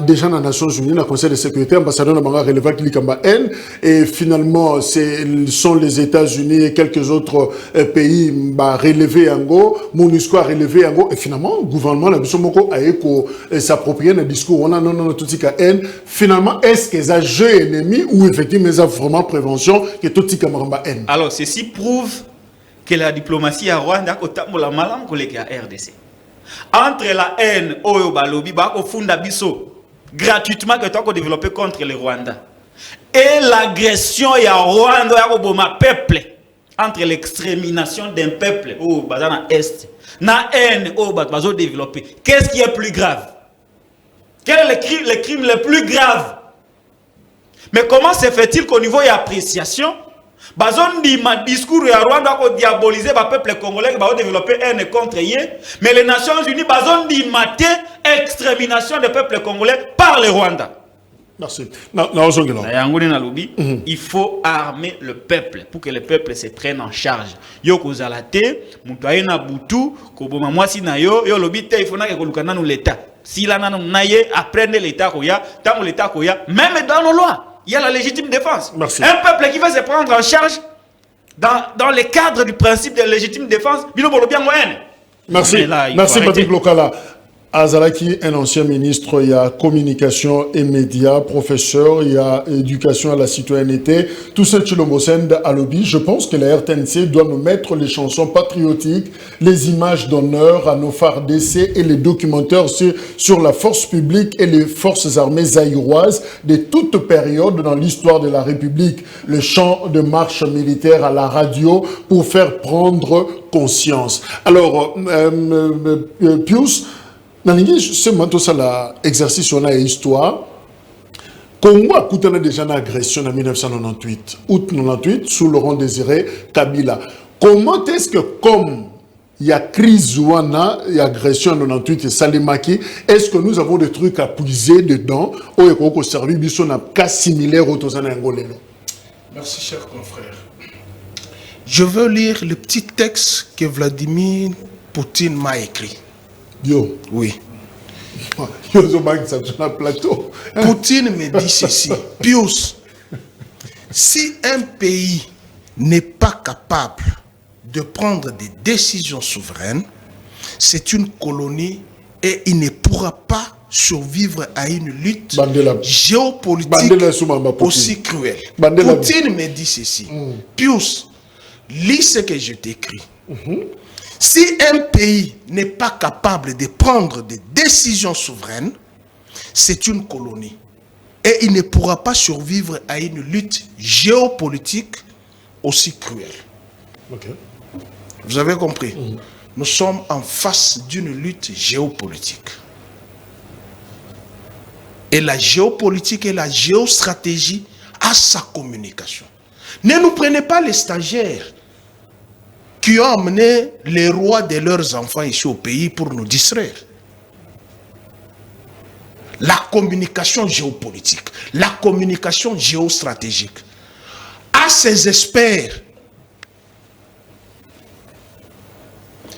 déjà dans les Nations Unies, dans le Conseil de sécurité, l'ambassadeur n'a relevé que l'Ikamba haine. Et finalement, ce sont les États-Unis et quelques autres pays relevés en go, MONUSCO a relevé en go. Et finalement, le gouvernement a s'approprié un discours. On a non, tout ce haine. Finalement, est-ce que un jeu ennemi ou effectivement ils ont vraiment prévention que tout ce qui est haine. Alors ceci prouve que la diplomatie à Rwanda la malam collègue à RDC. Entre la haine oyo balobi ba ko funda biso gratuitement que toi ko développer contre le Rwanda et l'agression ya Rwanda ya ko boma peuple, entre l'extermination d'un peuple au bazana est na haine au bazo développer, qu'est-ce qui est plus grave? Quel est le crime le plus grave? Mais comment se fait-il qu'au niveau de l'appréciation, bazon dit ma discours à Rwanda ko diaboliser le peuple congolais qui va développer haine contre eux, mais les Nations Unies bazon dit mater extermination du peuple congolais par le Rwanda. Merci. Il faut armer le peuple pour que le peuple se prenne en charge. Yo kozalate, mutoye na butu, ko boma mwasi na yo lobite il faut na ke lukana nou l'état. Si la nanou naye apprendre l'état koya, tant l'état koya, même dans nos lois. Il y a la légitime défense. Merci. Un peuple qui va se prendre en charge dans le cadre du principe de légitime défense, merci. Merci Patrick Lokala. Azalaki, un ancien ministre, il y a communication et médias, professeur, il y a éducation à la citoyenneté, tout ça, Chilomosend à lobby. Je pense que la RTNC doit nous mettre les chansons patriotiques, les images d'honneur à nos phares d'essai et les documentaires sur la force publique et les forces armées zaïroises de toute période dans l'histoire de la République. Le chant de marche militaire à la radio pour faire prendre conscience. Alors, Pius, ce matin, l'exercice sur l'histoire. Congo a coûté déjà une agression en 1998, août 98, sous Laurent Désiré Kabila. Comment est-ce que, comme il y a crise ou il y a agression en 98 et Salimaki, est-ce que nous avons des trucs à puiser dedans ou est-ce qu'on servi un cas similaire au Tozana Angolais? Merci, cher confrère. Je veux lire le petit texte que Vladimir Poutine m'a écrit. Yo. Oui. Poutine me dit ceci. Pius, si un pays n'est pas capable de prendre des décisions souveraines, c'est une colonie et il ne pourra pas survivre à une lutte géopolitique aussi cruelle. Poutine me dit ceci. Pius, lis ce que je t'écris. Si un pays n'est pas capable de prendre des décisions souveraines, c'est une colonie. Et il ne pourra pas survivre à une lutte géopolitique aussi cruelle. Okay. Vous avez compris? Nous sommes en face d'une lutte géopolitique. Et la géopolitique et la géostratégie a sa communication. Ne nous prenez pas les stagiaires. qui ont amené les rois de leurs enfants ici au pays pour nous distraire. La communication géopolitique, la communication géostratégique, à ces experts.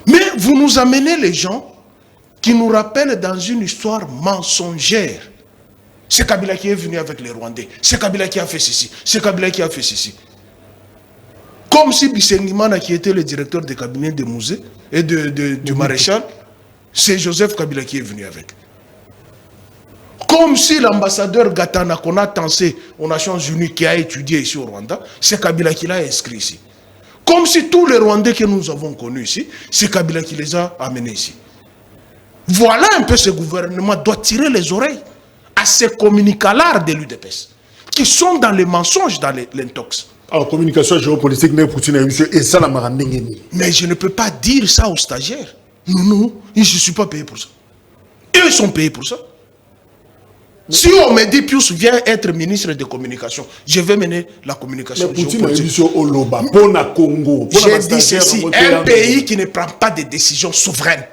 Mais vous nous amenez les gens qui nous rappellent dans une histoire mensongère. C'est Kabila qui est venu avec les Rwandais. C'est Kabila qui a fait ceci. C'est Kabila qui a fait ceci. Comme si Bissengimana, qui était le directeur des cabinets de Mouzé et du maréchal, c'est Joseph Kabila qui est venu avec. Comme si l'ambassadeur Gatana qu'on a tensé aux Nations Unies qui a étudié ici au Rwanda, c'est Kabila qui l'a inscrit ici. Comme si tous les Rwandais que nous avons connus ici, c'est Kabila qui les a amenés ici. Voilà un peu ce gouvernement doit tirer les oreilles à ces communicants-là de l'UDPS, qui sont dans les mensonges, dans l'intox. Alors, communication géopolitique, et ça, la marandingeni. Mais je ne peux pas dire ça aux stagiaires. Non, je ne suis pas payé pour ça. Eux sont payés pour ça. Si on me dit Pius vient être ministre de communication, je vais mener la communication géopolitique. J'ai dit ceci, un pays qui ne prend pas de décisions souveraines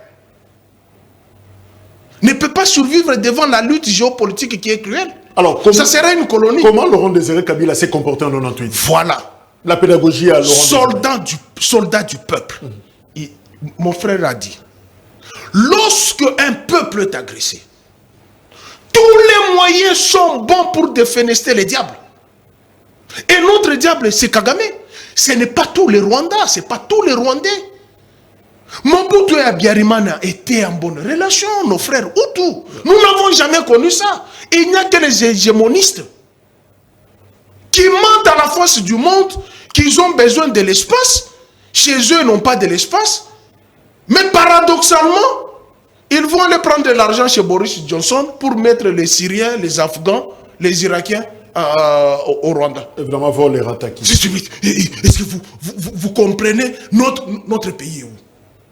ne peut pas survivre devant la lutte géopolitique qui est cruelle. Alors, ça serait une colonie. Comment Laurent Désiré Kabila s'est comporté en 98? Voilà. La pédagogie à Laurent Soldat du peuple. Mon frère a dit, lorsque un peuple est agressé, tous les moyens sont bons pour défenestrer les diables. Et notre diable, c'est Kagame. Ce n'est pas tous les Rwandais, ce n'est pas tous les Rwandais. Mobutu et Abiyarimana étaient en bonne relation, nos frères Hutu. Nous n'avons jamais connu ça. Il n'y a que les hégémonistes qui mentent à la face du monde qu'ils ont besoin de l'espace. Chez eux, ils n'ont pas de l'espace. Mais paradoxalement, ils vont aller prendre de l'argent chez Boris Johnson pour mettre les Syriens, les Afghans, les Irakiens au Rwanda. Évidemment, il faut les rattaquer. Est-ce que vous comprenez notre pays où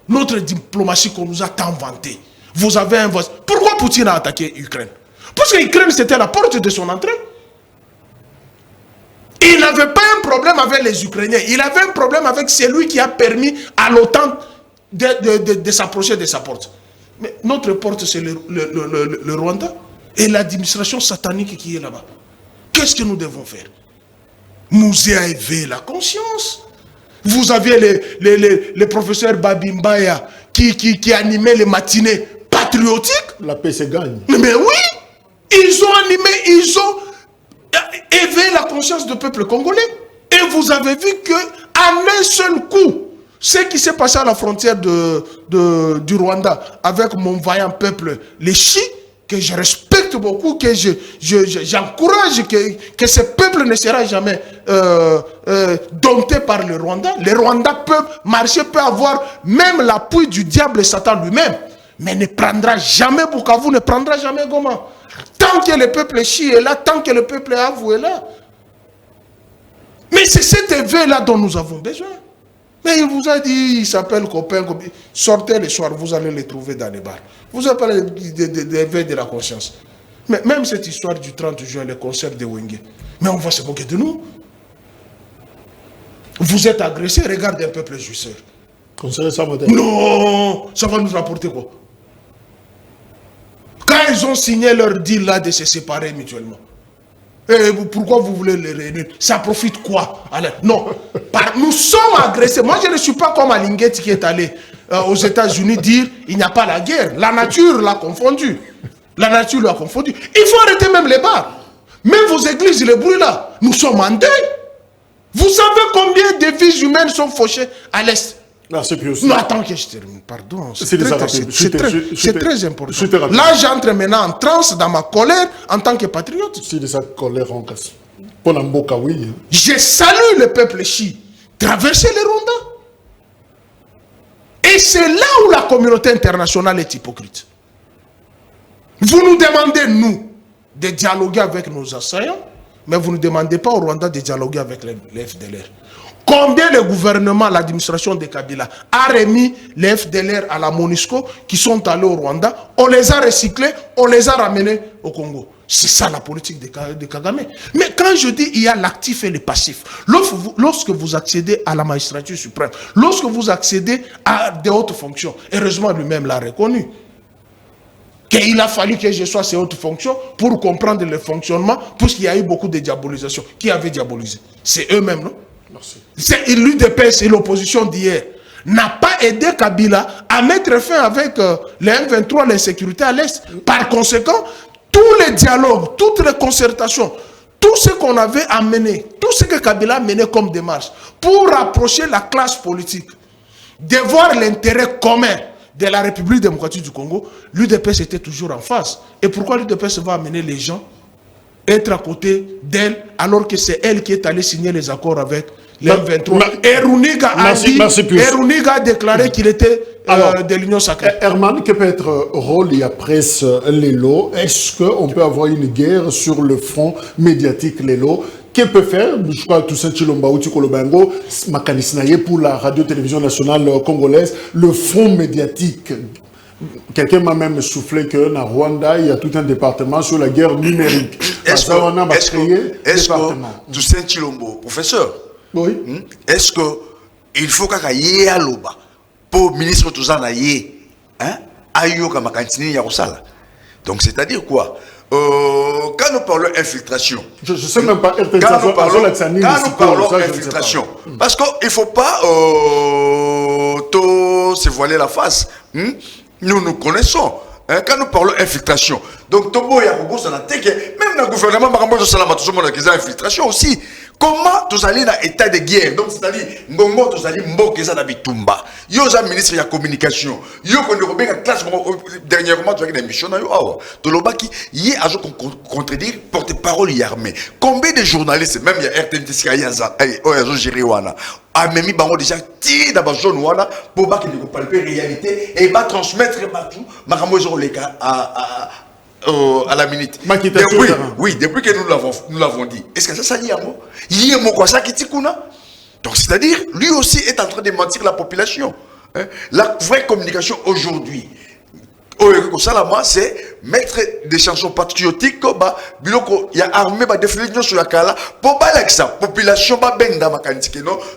notre diplomatie qu'on nous a tant vantée. Vous avez un voisin. Pourquoi Poutine a attaqué l'Ukraine? Parce que l'Ukraine, c'était la porte de son entrée. Il n'avait pas un problème avec les Ukrainiens. Il avait un problème avec celui qui a permis à l'OTAN de s'approcher de sa porte. Mais notre porte, c'est le Rwanda et l'administration satanique qui est là-bas. Qu'est-ce que nous devons faire? Mouzé a éveillé la conscience. Vous aviez les professeurs Babimbaya qui animaient les matinées patriotiques. La paix se gagne. Mais oui, ils ont animé, ils ont éveillé la conscience du peuple congolais. Et vous avez vu qu'en un seul coup, ce qui s'est passé à la frontière du Rwanda avec mon vaillant peuple, les Chi, que je respecte beaucoup, que j'encourage, que ce peuple ne sera jamais dompté par le Rwanda. Les Rwandais peuvent marcher, peuvent avoir même l'appui du diable Satan lui-même, mais ne prendra jamais Bukavu, ne prendra jamais Goma. Tant que le peuple Chi est là, tant que le peuple Avu est là. Mais c'est cet éveil-là dont nous avons besoin. Mais il vous a dit, il s'appelle copain, sortez le soir, vous allez les trouver dans les bars. Vous avez parlé d'éveil de la conscience. Mais même cette histoire du 30 juin, le concert de Wenge, mais on va se moquer de nous. Vous êtes agressés, regardez un peuple jouisseur. Non, ça va nous rapporter quoi? Quand ils ont signé leur deal là de se séparer mutuellement, et pourquoi vous voulez les réunir? Ça profite quoi? Allez, non, nous sommes agressés. Moi, je ne suis pas comme Alinguet qui est allé aux États-Unis dire il n'y a pas la guerre. La nature l'a confondu. La nature l'a confondu. Il faut arrêter même les bars. Même vos églises, les bruits là. Nous sommes en deuil. Vous savez combien de vies humaines sont fauchées à l'Est? Non, attends que je termine. Pardon. C'est très important. Là, j'entre maintenant en transe dans ma colère en tant que patriote. C'est de sa colère en casse. Je salue le peuple Chi. Traverser les Rwanda. Et c'est là où la communauté internationale est hypocrite. Vous nous demandez, nous, de dialoguer avec nos assaillants, mais vous ne demandez pas au Rwanda de dialoguer avec les FDLR. Combien le gouvernement, l'administration de Kabila a remis les FDLR à la MONUSCO qui sont allés au Rwanda? On les a recyclés, on les a ramenés au Congo. C'est ça la politique de Kagame. Mais quand je dis il y a l'actif et le passif, lorsque vous accédez à la magistrature suprême, lorsque vous accédez à des hautes fonctions, heureusement lui-même l'a reconnu, qu'il a fallu que je sois ces hautes fonctions pour comprendre le fonctionnement, puisqu'il y a eu beaucoup de diabolisation. Qui avait diabolisé? C'est eux-mêmes, non? C'est l'UDPS et l'opposition d'hier n'a pas aidé Kabila à mettre fin avec les M23, l'insécurité à l'Est. Par conséquent, tous les dialogues, toutes les concertations, tout ce qu'on avait amené, tout ce que Kabila a mené comme démarche pour rapprocher la classe politique, de voir l'intérêt commun de la République démocratique du Congo, l'UDPS était toujours en face. Et pourquoi l'UDPS va amener les gens être à côté d'elle alors que c'est elle qui est allée signer les accords avec les M23? Eruniga a déclaré qu'il était de l'Union sacrée. Herman, que peut être rôle et presse Lelo? Est-ce qu'on peut avoir une guerre sur le front médiatique Lelo? Que peut faire, je crois, Toussaint Tshilomba Uti Kolobango, Makanisnaye pour la radio-télévision nationale congolaise, le front médiatique? Quelqu'un m'a même soufflé que dans Rwanda, il y a tout un département sur la guerre numérique. Est-ce que Toussaint Tshilombo, professeur, oui. Est-ce qu'il faut qu'il y ait à l'oba pour le ministre Toussaint Naye, ayoka makantini yarosala? Donc c'est-à-dire quoi? Quand nous parlons infiltration, je ne sais même pas. Quand nous parlons infiltration, parce qu'il ne faut pas se voiler la face. Nous connaissons. Quand nous parlons infiltration, donc Tobo Yakobo, ça n'a été que même dans le gouvernement, Marambo Salama, tout le monde a des infiltrations aussi. Comment tous allez dans l'état de guerre? Donc c'est-à-dire, Ngongo, tous allez Mbokeza na Bitumba. Yo za ministre de la communication. Yo qu'on a la classe dernièrement, tu as une émission, tu l'as qui y a contredire porte-parole y armé. Combien de journalistes, même il y a RTNT Skayaza, Oyazo Jiriwana, a même bango déjà tiré dans la zone wana pour pas qu'il ne palper réalité et va transmettre Marambo Zoleka à la minute. Depuis que nous l'avons dit. Est-ce que ça y est donc c'est-à-dire, lui aussi est en train de mentir la population. La vraie communication aujourd'hui, c'est mettre des chansons patriotiques, il y a armé, définition sur la cala, pour pas que ça, population,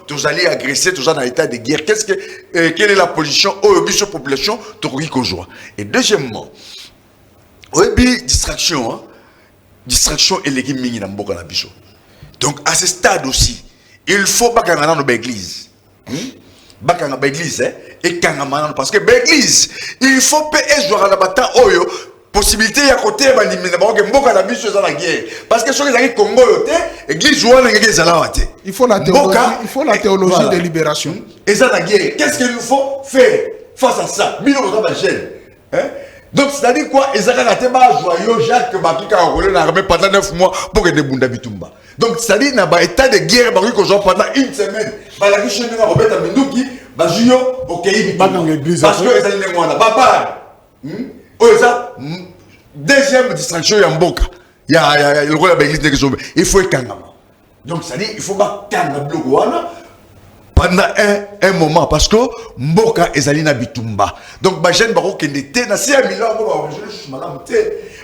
tous allez agresser, tous en état de guerre. Quelle est la position, la population, et deuxièmement, distraction, distraction et les mingi na mboka na biso. Donc à ce stade aussi, il faut pas qu'on ait une église. Bakanga l'église et kangamana parce que l'église, il faut payer jouer la bataille oyo possibilité à côté bandimina ba que mboka na biso za la guerre parce que ceux qui sont Congo yote église joie na ngeke za la wate. Il faut la théologie voilà. De libération. Et ça la guerre, qu'est-ce qu'il nous faut faire face à ça? Bino ba gêne. Donc c'est-à-dire quoi? Ezaka na teba joyeux Jacques Bakika a roulé l'armée pendant 9 mois pour que des bunda bitumba. Donc c'est-à-dire na ba état de guerre ba ko jo pendant une semaine. Ba la kiche na Robert Minduki ba juyo okei bitumba. Parce que ezali ne mwana baba. Oza deuxième distraction ya mboka. Ya le roi de l'église n'exombe. Il faut ekangama. Donc c'est-à-dire il faut ba kanga bloc wana pendant un moment parce que mboka ezali na bitumba. Donc ba jeune bako kende te na 6 millions ko ba jeune malamu te.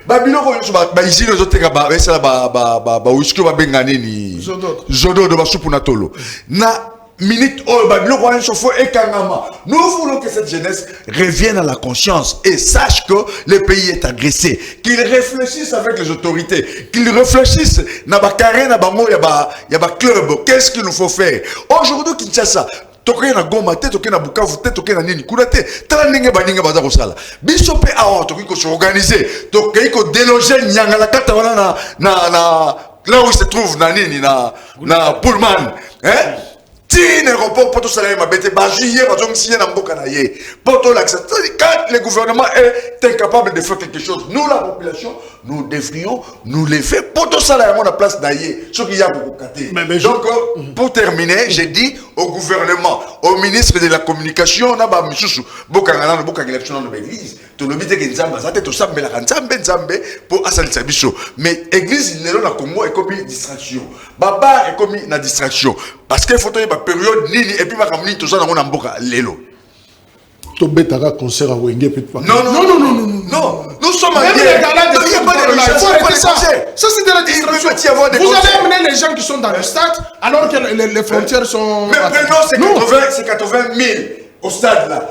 Ba biloko yo ba ici les autres ba ça ba whisky ba bengane ni zodo de ba soupu na tolo. Na minute oh ba biloko wana chauffeur et kangama. Nous voulons que cette jeunesse revienne à la conscience et sache que le pays est agressé, qu'ils réfléchissent avec les autorités, qu'ils réfléchissent na ba carré na bango ya ba club, qu'est-ce qu'il nous faut faire? Aujourd'hui Kinshasa toké na Goma te toké na Bukavu te toké na nini kuna te tala ndenge baninga baza kosala biso pe awa toké ko s'organiser toké ko déloger nyanga la kata wana na là où se trouve na nini na Pullman Tine report pour tout ça, ma bête, bajuyer, pour tout l'accès. Quand le gouvernement est incapable de faire quelque chose, nous, la population, nous devrions nous les faire pour tout ça, à la place d'ailleurs. Ce qu'il y a beaucoup de donc, pour terminer, j'ai dit au gouvernement, au ministre de la communication, on a pas mis beaucoup d'élections dans l'église. Tout le monde est en train de tout ça, mais la pour Assal Sabiso. Mais l'église, il est là, Congo, est comme une distraction. Baba est comme une distraction. Parce qu'il faut une période, et puis il tout ça dans mon lelo. Tu as concert à Wenge, non. Nous sommes sommes en Même guerre. les gars-là, Donc, il n'y a pas de il faut arrêter ça. Ça, c'est de la distraction. Il peut y avoir des Vous allez concerts. amener les gens qui sont dans le stade alors que les frontières sont... Mais prenons ces 80 000 au stade là.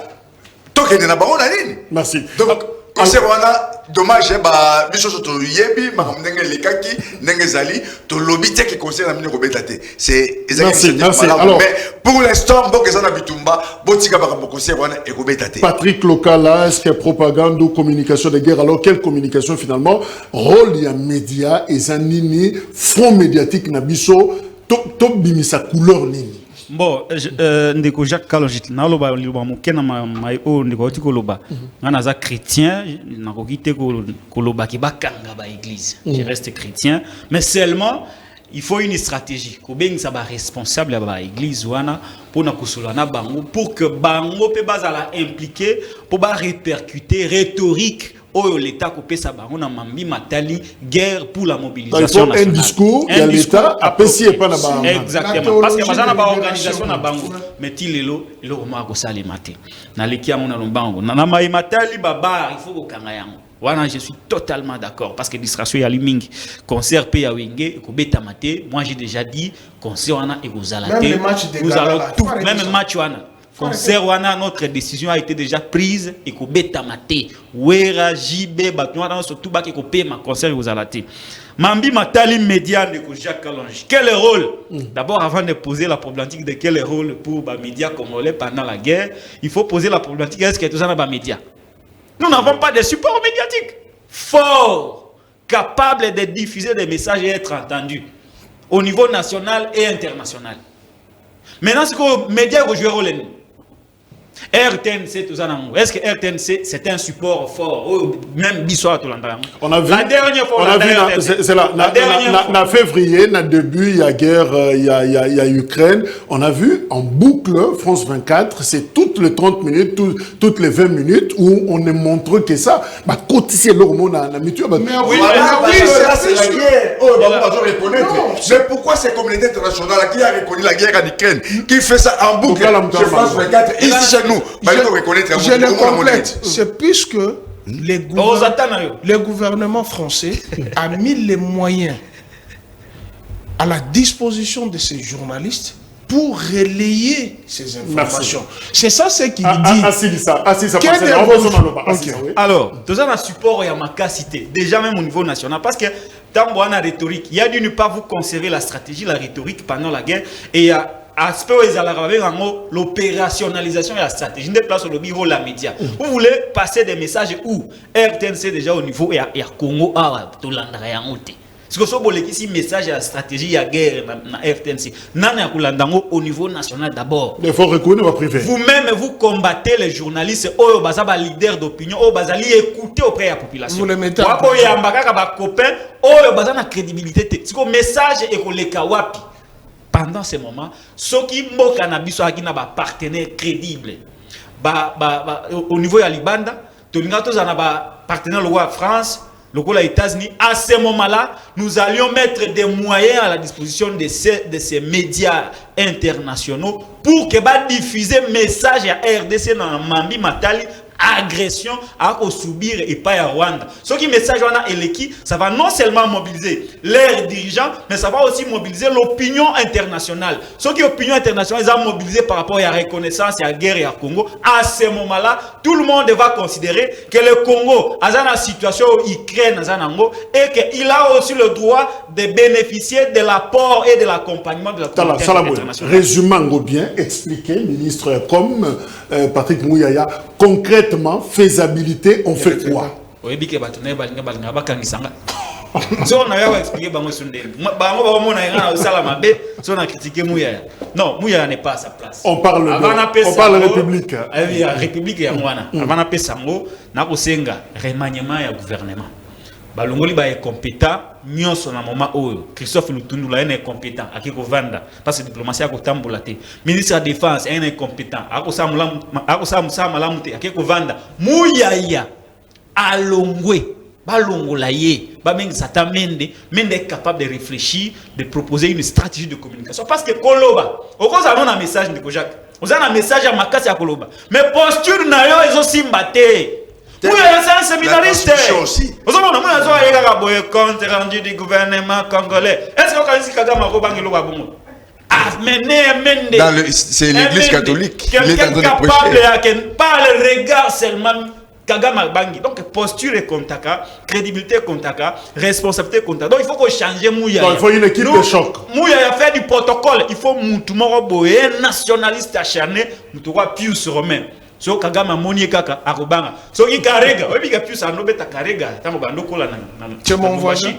Donc, il y a des Merci. Donc, concert wana dommage ba biso so to yebi makamnenge lekaki ndenge zali to lobby te que concert na mine ko betaté. C'est Merci. Alors, mais pour l'instant mbok ezana bitumba botika ba concert wana e ko betaté. Patrick Lokala, est-ce que propagande ou communication de guerre? Alors quelle communication finalement? Rôle ya média et zanini front médiatique na biso top bimisa couleur nini? Bon, ndeko Jacques Kalonjit na loba liba mokena mai o ndeko tiko loba ngana za chrétien na kokite ko loba ki bakanga ba église. Je reste chrétien, mais seulement il faut une stratégie ko bengisa ba responsable ya ba église wana pour na kusula na bango pour que bango pe bazala impliqué pour ba répercuter rhétorique oyo l'état coupé sa bango na mambi matali guerre pour la mobilisation nationale. Un discours il y a l'état apprécié et pas na bango. Exactement, parce que bazana ba organisation na bango mais ti lelo ma ko salimate na leki amona lombango na mai matali baba il faut ko kanga yango. Voilà, je suis totalement d'accord parce que distraction ya liming concert pe ya wenge ko beta maté. Moi j'ai déjà dit concert wana et vous allez nous allons tout même match wana concert wana notre décision a été déjà prise et ko beta maté wera jibe batu wana surtout ba ko pema concert vous allez mambi matali média de Jacques Kalonji. Quel est le rôle? D'abord, avant de poser la problématique de quel est le rôle pour les médias congolais pendant la guerre, il faut poser la problématique est-ce que tout ça n'a pas médias. Nous n'avons pas de support médiatique fort, capable de diffuser des messages et être entendus au niveau national et international. Maintenant, ce que les médias vont jouer rôle. RTNC, tout ça, est-ce que RTNC c'est un support fort? Même Bissoir, tout on a vu, la dernière fois, on a vu, c'est là, en février, na début, il y a guerre, il y a Ukraine. On a vu en boucle, France 24, c'est toutes les 30 minutes, toutes les 20 minutes où on ne montre que ça. Bah, cotiser l'hormone à la mutuelle. Mais oui, c'est la guerre. Oh, on va reconnaître. Mais pourquoi cette communauté internationale qui a reconnu la guerre en Ukraine, qui fait ça en boucle chez France 24, ici chez nous? Je le complète. C'est puisque le gouvernement français a mis les moyens à la disposition de ces journalistes pour relayer ces informations. C'est ça ce qu'il dit. Alors, tout ça, on a support et à cité déjà même au niveau national, parce que tant qu'on a la rhétorique, il y a d'une part vous conserver la stratégie, la rhétorique pendant la guerre, et il y a aspect où l'opérationnalisation et la stratégie de place au lobby ou la média. Vous voulez passer des messages où RTNC déjà au niveau et Congo a tout l'andréangoté. Ce que vous voulez ici message et la stratégie à guerre na RTNC. Nana kulandango au niveau national d'abord. Il faut reconnaître privé. Vous-même vous combattez les journalistes au bazaba leader d'opinion au bazali écouter auprès de la population. Vous les mettez. Wako yambaka ba copain au bazana crédibilité. Ce que message et ko leka wapi. Pendant ce moment, ceux qui mboka na biso akina ba partenaire crédible. Au niveau ya Libanda, tolinga tozana ba partenaire le roi France, le roi États-Unis. À ce moment-là, nous allions mettre des moyens à la disposition de ces médias internationaux pour que ba diffuser message à RDC dans Mambi Matali agression à subir et pas à Rwanda. Ce qui message on a eleki, ça va non seulement mobiliser leurs dirigeants, mais ça va aussi mobiliser l'opinion internationale. Ce qui opinion internationale ils ont mobilisé par rapport à la reconnaissance et à la guerre et à Congo. À ce moment-là, tout le monde va considérer que le Congo a une situation où Ukraine et qu'il a aussi le droit de bénéficier de l'apport et de l'accompagnement de la communauté internationale. Résumons bien, expliquez, ministre comme Patrick Mouyaya, concrètement, faisabilité, on fait quoi? Oui, si on a expliqué, non, Mouyaya n'est pas à sa place. On parle République. République et Mouana. Avant de faire ça, on a remaniement et gouvernement. Balongoli ba est compétent, nyonso na moment oyo. Christophe Lutundula est compétent, akiko vanda parce que diplomatie a kotambola te. Ministre de la Défense est incompétent, akosa malamute akiko vanda. Mouyaya alongwe balongola ye, ba mengi satamende, mende est capable de réfléchir, de proposer une stratégie de communication parce que koloba, oko za un message de Kojak. Vous avez un message à makasi ya koloba. Mais posture na yo ezo simbate. c'est un séminariste. Aussi. Vous savez, on a un compte rendu du gouvernement congolais. Est-ce que Kagame a rebangué le babou? C'est l'église catholique. Quelqu'un capable par le regard seulement. Kagame bangi. Donc posture et contaka, crédibilité contaka, responsabilité contaka. Donc il faut qu'on change Mouya. Il faut une équipe de choc. Mouya a fait du protocole. Il faut Moutoumoro Boye, nationaliste acharné, Moutoura Pius Romain. So Kagame moni kaka arobanga. So ki karega, obi ka Pius anobe ta karega, tamo bando kola na. C'est mon voisin.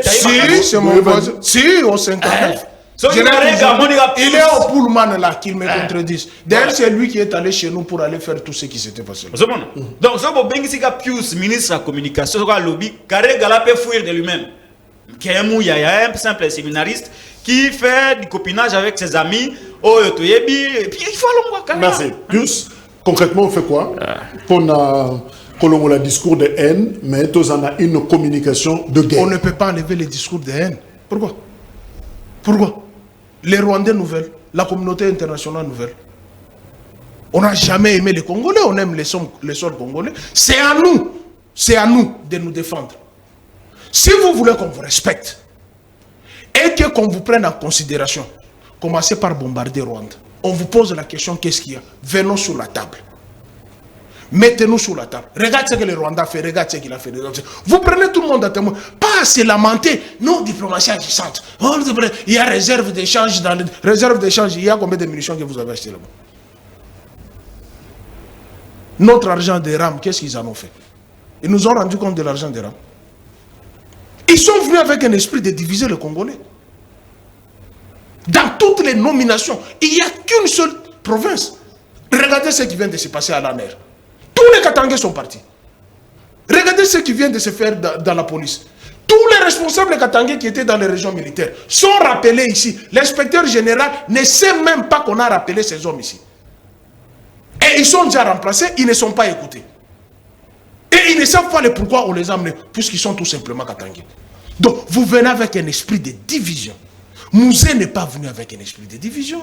Si, c'est mon voisin. Si, au 59. Il est au Pullman là qu'il me contredise. D'ailleurs, c'est lui qui est allé chez nous pour aller faire tout ce qui s'était passé. Donc, si vous avez Pius, ministre de la communication, le lobby, Karega peut fuir de lui-même. Il y a un simple séminariste qui fait du copinage avec ses amis. Et puis il faut aller. Merci. Pius, concrètement, on fait quoi? On a le discours de haine, mais on a une communication de guerre. On ne peut pas enlever les discours de haine. Pourquoi? Les Rwandais nouvelles, la communauté internationale nouvelle. On n'a jamais aimé les Congolais, on aime les sols congolais. C'est à nous de nous défendre. Si vous voulez qu'on vous respecte et qu'on vous prenne en considération, commencez par bombarder Rwanda. On vous pose la question, qu'est-ce qu'il y a? Venons sur la table. Mettez-nous sur la table. Regarde ce que le Rwanda fait, regarde ce qu'il a fait. Vous prenez tout le monde à témoin. Pas à se lamenter. Non, diplomatie agissante. Oh, il y a réserve d'échange. Réserve d'échange, il y a combien de munitions que vous avez achetées là-bas? Notre argent des rames, qu'est-ce qu'ils en ont fait? Ils nous ont rendu compte de l'argent des rames. Ils sont venus avec un esprit de diviser le Congolais. Dans toutes les nominations, il n'y a qu'une seule province. Regardez ce qui vient de se passer à l'ANER. Tous les Katangais sont partis. Regardez ce qui vient de se faire dans la police. Tous les responsables Katangais qui étaient dans les régions militaires sont rappelés ici. L'inspecteur général ne sait même pas qu'on a rappelé ces hommes ici. Et ils sont déjà remplacés, ils ne sont pas écoutés. Et ils ne savent pas le pourquoi on les a amenés, puisqu'ils sont tout simplement Katangais. Donc, vous venez avec un esprit de division. Mouzé n'est pas venu avec un esprit de division.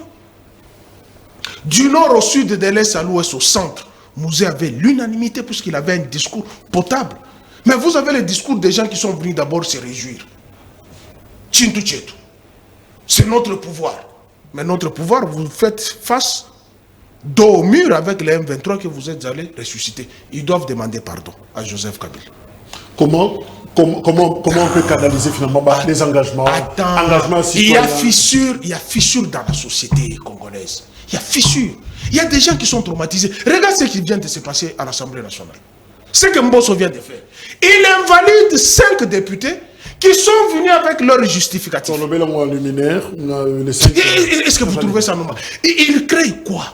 Du nord au sud, de l'est à l'ouest au centre, Mouzé avait l'unanimité puisqu'il avait un discours potable. Mais vous avez le discours des gens qui sont venus d'abord se réjouir. Chintu Chetu. C'est notre pouvoir. Mais notre pouvoir, vous faites face dos au mur avec les M23 que vous êtes allés ressusciter. Ils doivent demander pardon à Joseph Kabila. Comment on peut canaliser finalement les engagements? Il y a fissure dans la société congolaise. Il y a fissure. Il y a des gens qui sont traumatisés. Regarde ce qui vient de se passer à l'Assemblée nationale. Ce que Mbosso vient de faire. Il invalide 5 députés qui sont venus avec leur justificatif. Est-ce que vous trouvez ça normal? Il crée quoi?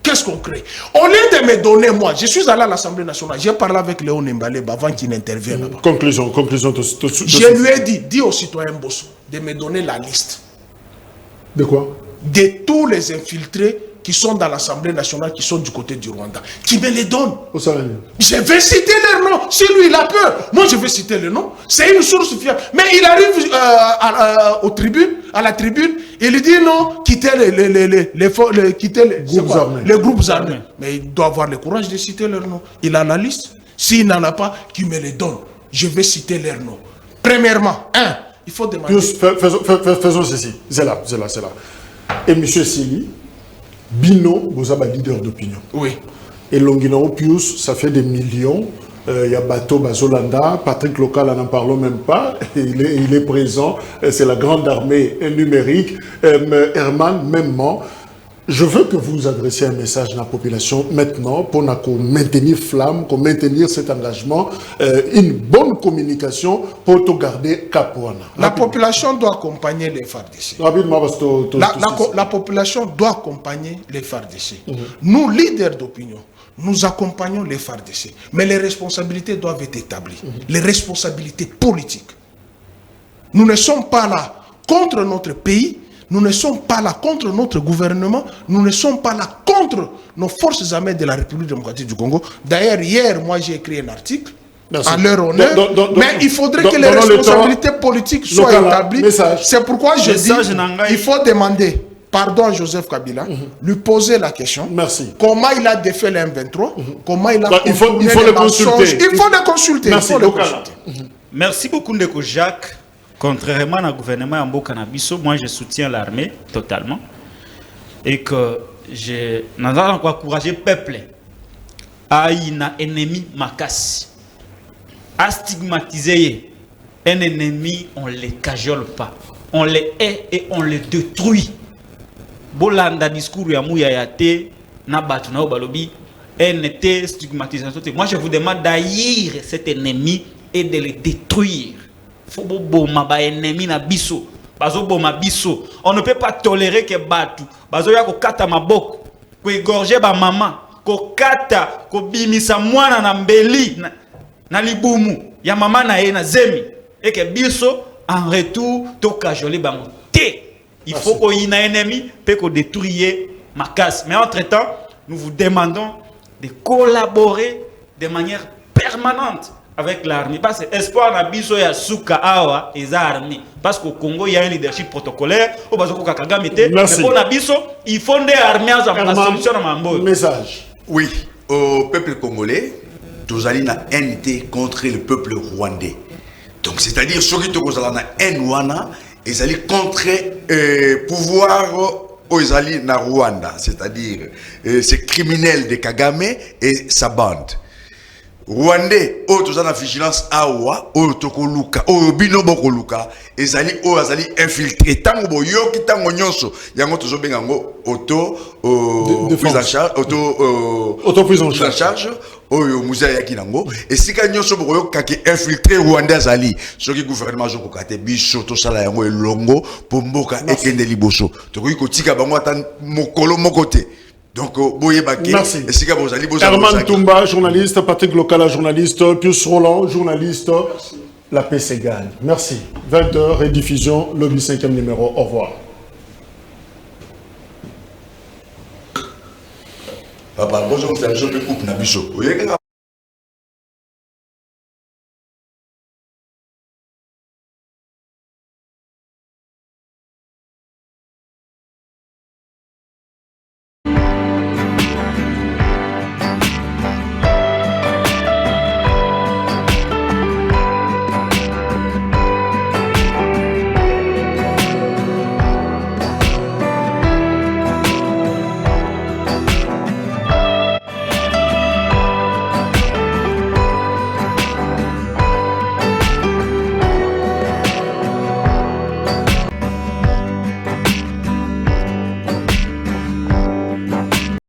Qu'est-ce qu'on crée? Au lieu de me donner, moi, je suis allé à l'Assemblée nationale, j'ai parlé avec Léon Nembalé avant qu'il n'intervienne là-bas. Conclusion. Je lui ai dit aux citoyens Mbosso de me donner la liste. De quoi? De tous les infiltrés qui sont dans l'Assemblée nationale, qui sont du côté du Rwanda, qui me les donnent. Je vais citer leur nom. Si lui, il a peur, moi, je vais citer le nom. C'est une source fiable. Mais il arrive à la tribune, il dit non, quittez les groupes armés. Mais il doit avoir le courage de citer leur nom. Il a la liste. S'il n'en a pas, qu'il me les donne. Je vais citer leur nom. Premièrement, il faut demander... Faisons ceci. C'est là. Et M. Sili, Bino, vous avez un leader d'opinion. Oui. Et Longino Pius, ça fait des millions. Il y a Bato Bazolanda, Patrick Local, n'en parlons même pas. Il est présent. C'est la grande armée numérique. Herman, mêmement. Je veux que vous adressiez un message à la population maintenant pour maintenir flamme, pour maintenir cet engagement, une bonne communication pour tout garder Capuana. La population doit accompagner les FARDC. La population doit accompagner les FARDC. Nous, leaders d'opinion, nous accompagnons les FARDC. Mais les responsabilités doivent être établies. Les responsabilités politiques. Nous ne sommes pas là contre notre pays. Nous ne sommes pas là contre notre gouvernement. Nous ne sommes pas là contre nos forces armées de la République démocratique du Congo. D'ailleurs, hier, moi, j'ai écrit un article à leur honneur. Mais il faudrait que les responsabilités politiques soient établies. C'est pourquoi je dis il faut demander pardon à Joseph Kabila, lui poser la question. Merci. Comment il a défait les M23, comment il a il faut contourné le les consulter. mensonges. Il faut le consulter. Merci. Il faut le consulter. Merci beaucoup, Ndeko Jacques. Contrairement au gouvernement Yambo Canabiso, moi je soutiens l'armée totalement. Et que je n'entends pas encourager le peuple à un ennemi makasi, à stigmatiser un ennemi, on ne les cajole pas. On les hait et on les détruit. Bolanda discours ya mouya yate na batu na obalobi NT stigmatisation. Moi je vous demande d'haïr cet ennemi et de le détruire. Faut boma ba ennemi na biso. Bazo boma biso. On ne peut pas tolérer que batu. Bazo ya ko kata maboko. Ko égorger ba maman. Ko kata ko bimisa mwana na mbeli na libumu ya mama na ye na zemi. Et que biso en retour to kajoli bango te. Il faut qu'on y ait un ennemi peut qu'on détruise ma casse. Mais entre-temps, nous vous demandons de collaborer de manière permanente avec l'armée. Parce que l'espoir n'a biso ya souka awa et armée. Parce qu'au Congo, il y a un leadership protocolaire. Au Bazoko Kagame te. Mais pour la biso, il faut des armées à la solution à Mambo. Message. Oui, au peuple congolais, nous allons na NT contre le peuple rwandais. Donc, c'est-à-dire, ceux qui sont dans la N1, ils allaient contre pouvoir aux alliés na Rwanda, c'est-à-dire ces criminels de Kagame et sa bande. Rwandais, tous en vigilance awa, tokoluka, binobo luka, ils allaient infiltrer. Tango boyo ki tango nyonso, yango tozo bengango prise en charge, prise en charge. Oyo musée yaki nango et si ka nyonso boyo kaki infiltrer Rwanda zali ce qui gouvernement joko kate biso to sala yango elongo pour mboka ekende liboso to ko kotika bango ata mokolo mokote donc boye baki et si ka bozali Herman Tumba journaliste, Patrick Lokala journaliste, Pius Roland journaliste. La paix s'égale. Merci. 20h rediffusion lobby 5e numéro. Au revoir. Papa, bonjour, c'est un jeu de coupe na biso.